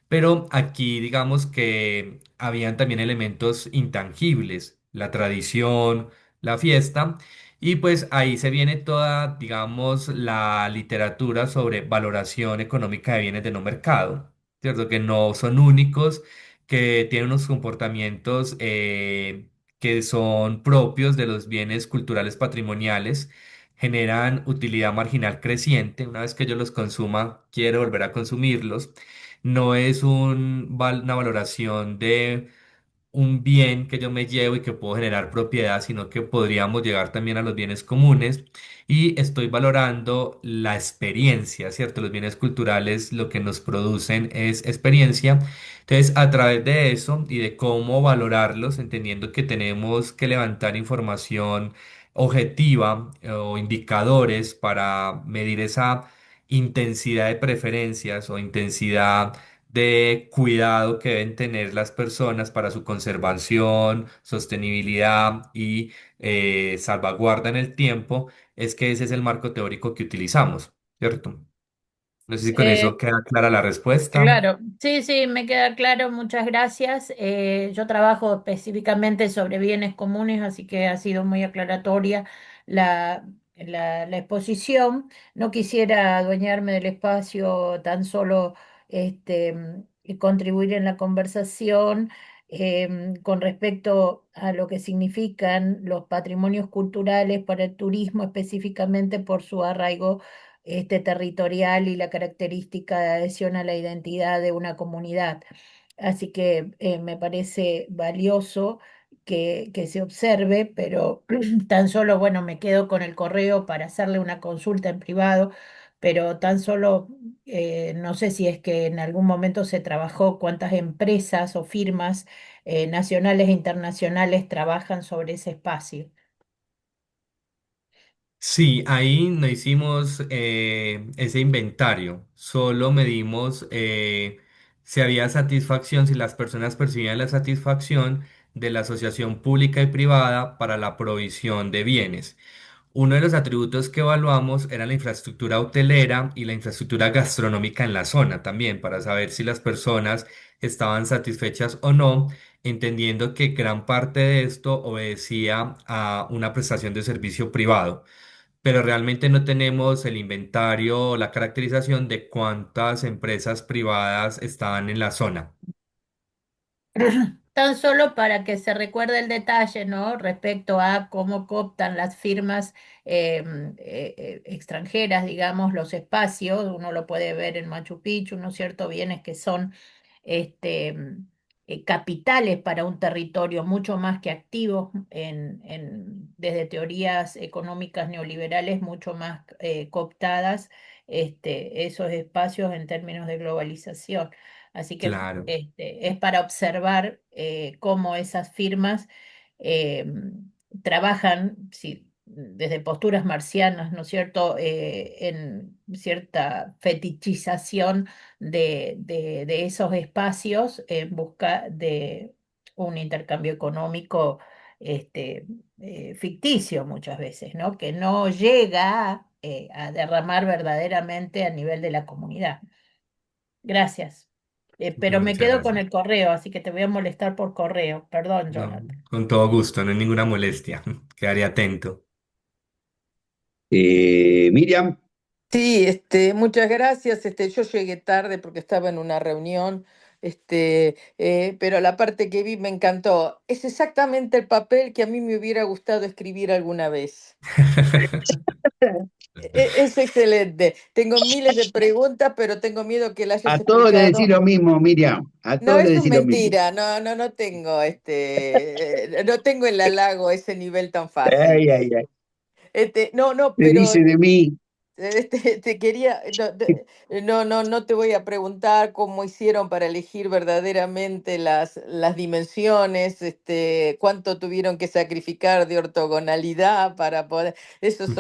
pero aquí digamos que habían también elementos intangibles, la tradición, la fiesta, y pues ahí se viene toda, digamos, la literatura sobre valoración económica de bienes de no mercado, ¿cierto? Que no son únicos, que tienen unos comportamientos que son propios de los bienes culturales patrimoniales, generan utilidad marginal creciente. Una vez que yo los consuma, quiero volver a consumirlos. No es una valoración de un bien que yo me llevo y que puedo generar propiedad, sino que podríamos llegar también a los bienes comunes y estoy valorando la experiencia, ¿cierto? Los bienes culturales lo que nos producen es experiencia. Entonces, a través de eso y de cómo valorarlos, entendiendo que tenemos que levantar información objetiva o indicadores para medir esa intensidad de preferencias o intensidad de cuidado que deben tener las personas para su conservación, sostenibilidad y salvaguarda en el tiempo, es que ese es el marco teórico que utilizamos, ¿cierto? No sé si con Eh, eso queda clara la respuesta. Claro, sí, sí, me queda claro, muchas gracias. Yo trabajo específicamente sobre bienes comunes, así que ha sido muy aclaratoria la exposición. No quisiera adueñarme del espacio, tan solo y contribuir en la conversación con respecto a lo que significan los patrimonios culturales para el turismo, específicamente por su arraigo territorial y la característica de adhesión a la identidad de una comunidad. Así que me parece valioso que se observe, pero tan solo, bueno, me quedo con el correo para hacerle una consulta en privado, pero tan solo, no sé si es que en algún momento se trabajó, cuántas empresas o firmas nacionales e internacionales trabajan sobre ese espacio. Sí, ahí no hicimos ese inventario, solo medimos si había satisfacción, si las personas percibían la satisfacción de la asociación pública y privada para la provisión de bienes. Uno de los atributos que evaluamos era la infraestructura hotelera y la infraestructura gastronómica en la zona también, para saber si las personas estaban satisfechas o no, entendiendo que gran parte de esto obedecía a una prestación de servicio privado, pero realmente no tenemos el inventario o la caracterización de cuántas empresas privadas estaban en la zona. Tan solo para que se recuerde el detalle, ¿no? Respecto a cómo cooptan las firmas extranjeras, digamos, los espacios. Uno lo puede ver en Machu Picchu, ¿no es cierto? Bienes que son este, capitales para un territorio, mucho más que activos desde teorías económicas neoliberales, mucho más cooptadas esos espacios en términos de globalización. Así que Claro. es para observar cómo esas firmas eh, trabajan desde posturas marcianas, ¿no es cierto?, en cierta fetichización de esos espacios en busca de un intercambio económico ficticio muchas veces, ¿no? Que no llega a derramar verdaderamente a nivel de la comunidad. Gracias. pero me Muchas quedo con gracias. el correo, así que te voy a molestar por correo. Perdón, No, Jonathan. con todo gusto, no hay ninguna molestia. Quedaré atento. Miriam, Sí, muchas gracias. Yo llegué tarde porque estaba en una reunión, pero la parte que vi me encantó. Es exactamente el papel que a mí me hubiera gustado escribir alguna vez. Es excelente. Tengo miles de preguntas, pero tengo miedo que las hayas a todos les decís explicado. lo mismo, Miriam, a No, todos les eso es decís lo mismo. mentira. No tengo no tengo el halago a ese nivel tan fácil. Ay, ay, ay. No, Te pero dice de mí. te quería, no te voy a preguntar cómo hicieron para elegir verdaderamente las dimensiones, cuánto tuvieron que sacrificar de ortogonalidad para poder, esos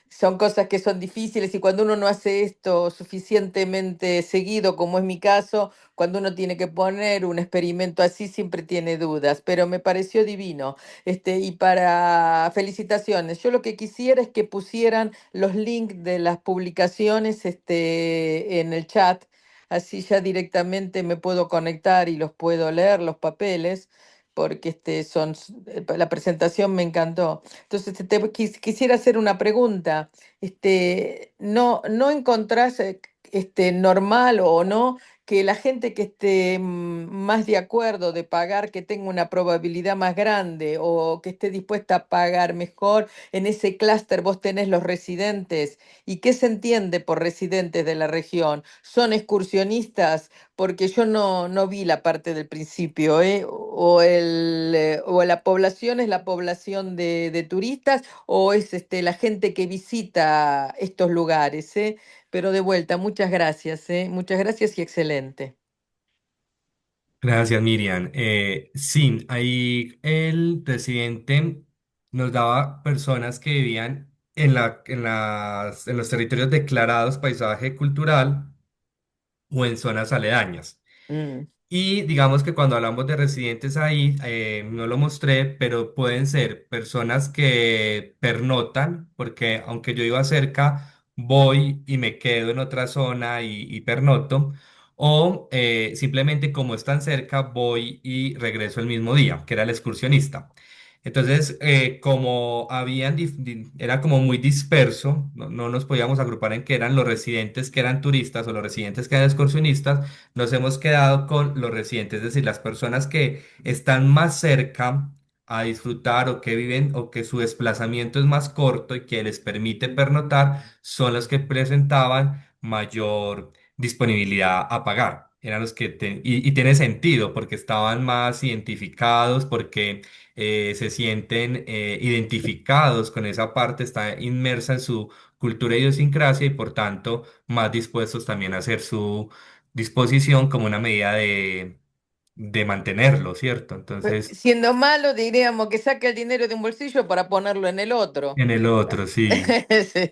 son cosas que son difíciles y cuando uno no hace esto suficientemente seguido, como es mi caso, cuando uno tiene que poner un experimento así, siempre tiene dudas, pero me pareció divino. Y para felicitaciones, yo lo que quisiera es que pusieran los links de las publicaciones en el chat, así ya directamente me puedo conectar y los puedo leer, los papeles, porque la presentación me encantó. Entonces, quisiera hacer una pregunta. ¿No encontrás normal o no que la gente que esté más de acuerdo de pagar, que tenga una probabilidad más grande o que esté dispuesta a pagar mejor, en ese clúster vos tenés los residentes? ¿Y qué se entiende por residentes de la región? ¿Son excursionistas? Porque yo no vi la parte del principio, ¿eh? O la población es la población de turistas o es la gente que visita estos lugares, ¿eh? Pero de vuelta, muchas gracias, ¿eh? Muchas gracias y excelente. Gracias, Miriam. Sí, ahí el presidente nos daba personas que vivían en los territorios declarados paisaje cultural o en zonas aledañas. Mm. Y digamos que cuando hablamos de residentes ahí, no lo mostré, pero pueden ser personas que pernotan, porque aunque yo iba cerca, voy y me quedo en otra zona y pernoto, o simplemente como están cerca, voy y regreso el mismo día, que era el excursionista. Entonces, como era como muy disperso, no nos podíamos agrupar en que eran los residentes que eran turistas o los residentes que eran excursionistas, nos hemos quedado con los residentes, es decir, las personas que están más cerca a disfrutar o que viven o que su desplazamiento es más corto y que les permite pernotar, son los que presentaban mayor disponibilidad a pagar. Eran los que y tiene sentido porque estaban más identificados, porque se sienten identificados con esa parte, está inmersa en su cultura e idiosincrasia y por tanto más dispuestos también a hacer su disposición como una medida de mantenerlo, ¿cierto? Entonces, Siendo malo, diríamos que saca el dinero de un bolsillo para ponerlo en el otro. en el otro, sí. Sí.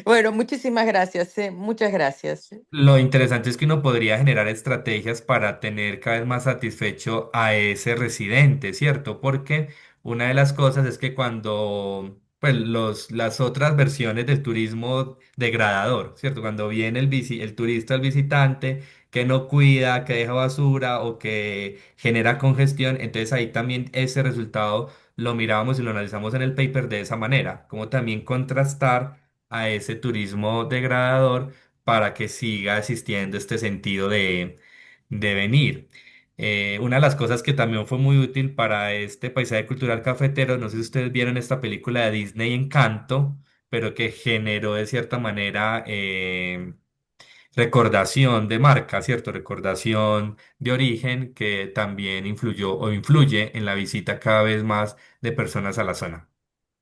Bueno, muchísimas gracias, muchas gracias. Lo interesante es que uno podría generar estrategias para tener cada vez más satisfecho a ese residente, ¿cierto? Porque una de las cosas es que cuando, pues, las otras versiones del turismo degradador, ¿cierto? Cuando viene el turista, el visitante, que no cuida, que deja basura o que genera congestión, entonces ahí también ese resultado lo mirábamos y lo analizamos en el paper de esa manera, como también contrastar a ese turismo degradador para que siga existiendo este sentido de venir. Una de las cosas que también fue muy útil para este paisaje cultural cafetero, no sé si ustedes vieron esta película de Disney Encanto, pero que generó de cierta manera recordación de marca, ¿cierto? Recordación de origen que también influyó o influye en la visita cada vez más de personas a la zona.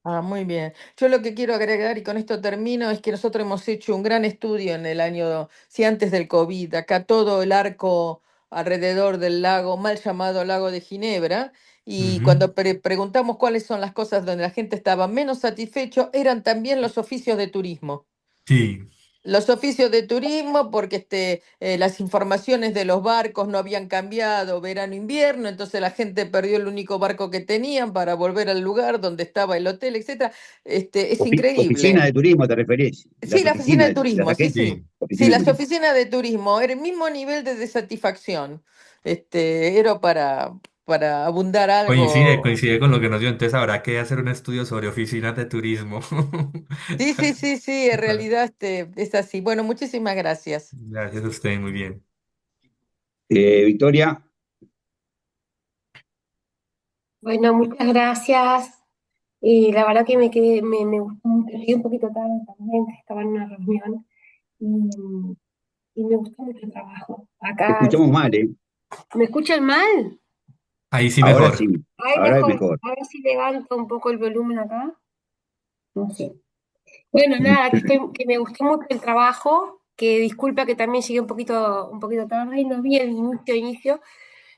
Ah, muy bien. Yo lo que quiero agregar, y con esto termino, es que nosotros hemos hecho un gran estudio en el año, sí, antes del COVID, acá todo el arco alrededor del lago, mal llamado lago de Ginebra, y Ujú. cuando preguntamos cuáles son las cosas donde la gente estaba menos satisfecho, eran también los oficios de turismo. Sí. los oficios de turismo, porque las informaciones de los barcos no habían cambiado verano-invierno, entonces la gente perdió el único barco que tenían para volver al lugar donde estaba el hotel, etcétera. Es Oficina increíble. de turismo, ¿te referís? Sí, Las la oficina oficinas, de las turismo, sí, agencias, sí. Sí, Sí, oficina de las turismo. oficinas de turismo, era el mismo nivel de satisfacción. Era para abundar algo. coincide con lo que nos dio, entonces habrá que hacer un estudio sobre oficinas de turismo. Sí, sí, sí, sí, en realidad es así. Bueno, muchísimas gracias. Gracias a usted, muy bien. Victoria, Bueno, muchas gracias. Y la verdad que me quedé, me gustó mucho. Llegué un poquito tarde también, estaba en una reunión y, y me gustó mucho el trabajo. te Acá, escuchamos mal, ¿eh? ¿me escuchan mal? Ahí sí Ahora sí, mejor. Ay, ahora es mejor. mejor. A ver si levanto un poco el volumen acá. No sé. Bueno, nada, que me gustó mucho el trabajo, que disculpa que también llegué un poquito tarde y no vi el inicio.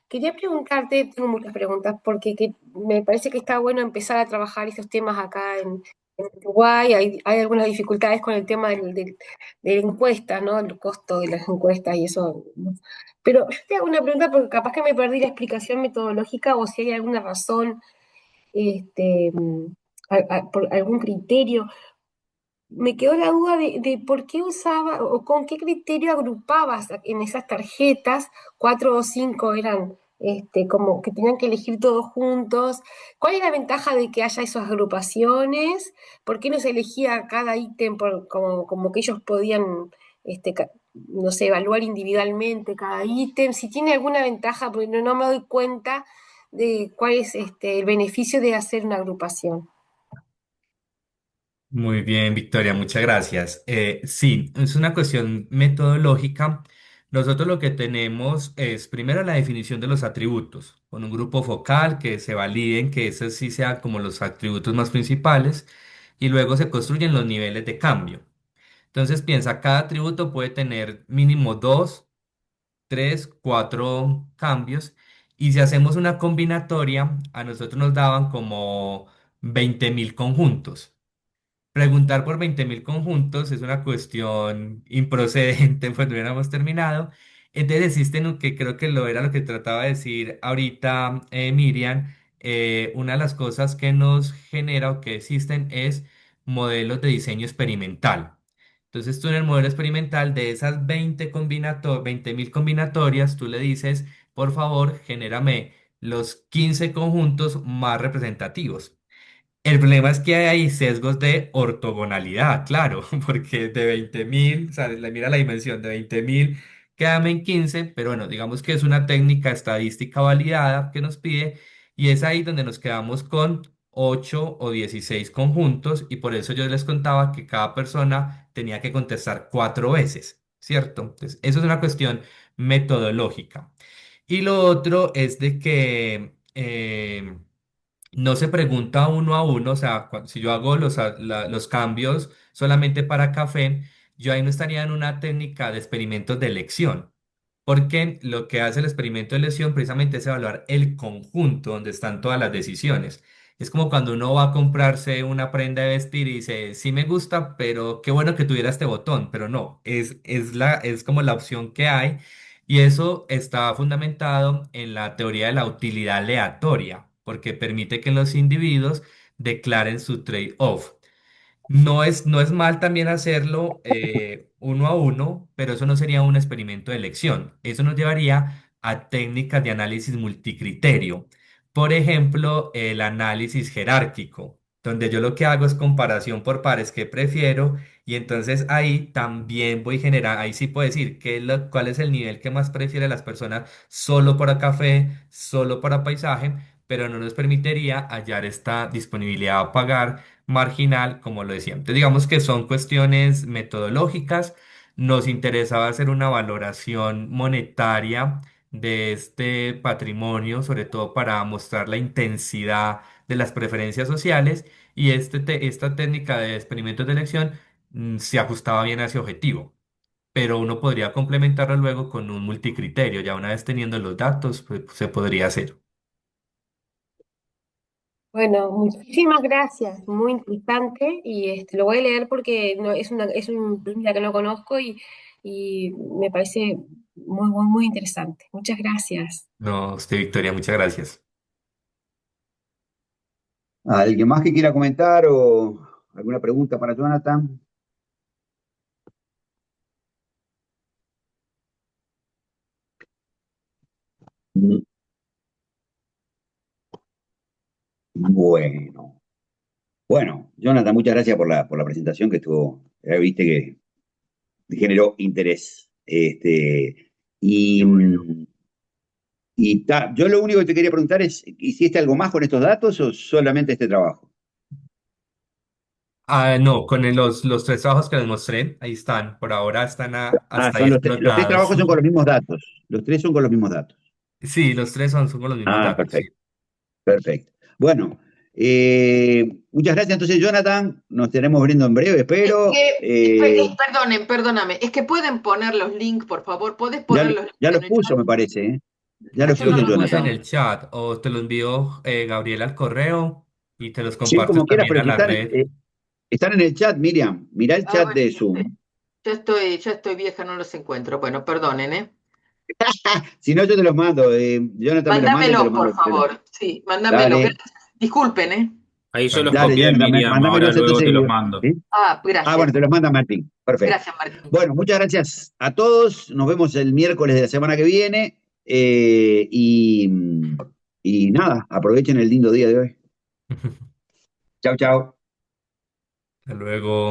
Quería preguntarte, tengo muchas preguntas, porque me parece que está bueno empezar a trabajar estos temas acá en Uruguay. Hay algunas dificultades con el tema de la encuesta, ¿no? El costo de las encuestas y eso, ¿no? Pero yo te hago una pregunta porque capaz que me perdí la explicación metodológica o si hay alguna razón, este, por algún criterio. Me quedó la duda de por qué usaba o con qué criterio agrupabas en esas tarjetas, cuatro o cinco eran como que tenían que elegir todos juntos. ¿Cuál es la ventaja de que haya esas agrupaciones? ¿Por qué no se elegía cada ítem como que ellos podían, no sé, evaluar individualmente cada ítem? Si tiene alguna ventaja, porque no me doy cuenta de cuál es el beneficio de hacer una agrupación. Muy bien, Victoria, muchas gracias. Sí, es una cuestión metodológica. Nosotros lo que tenemos es primero la definición de los atributos, con un grupo focal que se validen que esos sí sean como los atributos más principales, y luego se construyen los niveles de cambio. Entonces piensa, cada atributo puede tener mínimo dos, tres, cuatro cambios, y si hacemos una combinatoria, a nosotros nos daban como 20.000 conjuntos. Preguntar por 20.000 conjuntos es una cuestión improcedente, pues no hubiéramos terminado. Entonces existen, que creo que lo era lo que trataba de decir ahorita Miriam, una de las cosas que nos genera o que existen es modelos de diseño experimental. Entonces tú en el modelo experimental de esas 20.000 combinatorias, tú le dices, por favor, genérame los 15 conjuntos más representativos. El problema es que hay sesgos de ortogonalidad, claro, porque de 20.000, o sea, mira la dimensión de 20.000, quédame en 15, pero bueno, digamos que es una técnica estadística validada que nos pide, y es ahí donde nos quedamos con 8 o 16 conjuntos, y por eso yo les contaba que cada persona tenía que contestar 4 veces, ¿cierto? Entonces, eso es una cuestión metodológica. Y lo otro es de que no se pregunta uno a uno, o sea, si yo hago los cambios solamente para café, yo ahí no estaría en una técnica de experimentos de elección, porque lo que hace el experimento de elección precisamente es evaluar el conjunto donde están todas las decisiones. Es como cuando uno va a comprarse una prenda de vestir y dice, sí me gusta, pero qué bueno que tuviera este botón, pero no, es como la opción que hay, y eso está fundamentado en la teoría de la utilidad aleatoria, porque permite que los individuos declaren su trade-off. No es mal también hacerlo uno a uno, pero eso no sería un experimento de elección. Eso nos llevaría a técnicas de análisis multicriterio. Por ejemplo, el análisis jerárquico, donde yo lo que hago es comparación por pares que prefiero, y entonces ahí también voy a generar, ahí sí puedo decir cuál es el nivel que más prefiere las personas solo para café, solo para paisaje, pero no nos permitiría hallar esta disponibilidad a pagar marginal, como lo decía. Entonces, digamos que son cuestiones metodológicas. Nos interesaba hacer una valoración monetaria de este patrimonio, sobre todo para mostrar la intensidad de las preferencias sociales, y esta técnica de experimentos de elección se ajustaba bien a ese objetivo. Pero uno podría complementarlo luego con un multicriterio. Ya una vez teniendo los datos, pues, se podría hacer. Bueno, muchísimas gracias, muy interesante y lo voy a leer porque no, es un técnica que no conozco y me parece muy interesante. Muchas gracias. No, usted, Victoria, muchas gracias. ¿Alguien más que quiera comentar o alguna pregunta para Jonathan? Mm, Bueno, bueno, Jonathan, muchas gracias por la presentación que estuvo, viste que generó interés. Y, Qué bueno. yo lo único que te quería preguntar es, ¿hiciste algo más con estos datos o solamente este trabajo? No, con los tres trabajos que les mostré, ahí están. Por ahora están hasta ahí Son los tres explotados. trabajos son con los mismos datos. Los tres son con los mismos datos. Sí, los tres son con los mismos Ah, datos, sí. perfecto, perfecto. Bueno, muchas gracias entonces, Jonathan. Nos estaremos viendo en breve, espero. Perdóname, es que pueden poner los links, por favor, ¿podés Ya, poner los links ya en los el chat? puso, me parece, ¿eh? Ya Ah, los yo no Yo puso, los los puse en Jonathan. veo. el chat o te lo envío, Gabriel, al correo y te los Sí, compartes como quieras, también pero a si la están, red. están en el chat, Miriam. Mirá el A chat ver, de Zoom. ya estoy vieja, no los encuentro. Bueno, perdonen, ¿eh? Si no, yo te los mando. Jonathan me los manda y te Mándamelos, los por mando. favor. Sí, mándamelos. Dale, Gracias. Disculpen, ¿eh? Ahí yo los dale, copié, Jonathan, Miriam, ahora mándamenlos luego entonces. te los mando. ¿Sí? Ah, Ah, gracias. bueno, te los manda Martín. Perfecto. Gracias, Martín. Bueno, muchas gracias a todos. Nos vemos el miércoles de la semana que viene. Y nada, aprovechen el lindo día de hoy. Chao, chao. Hasta luego.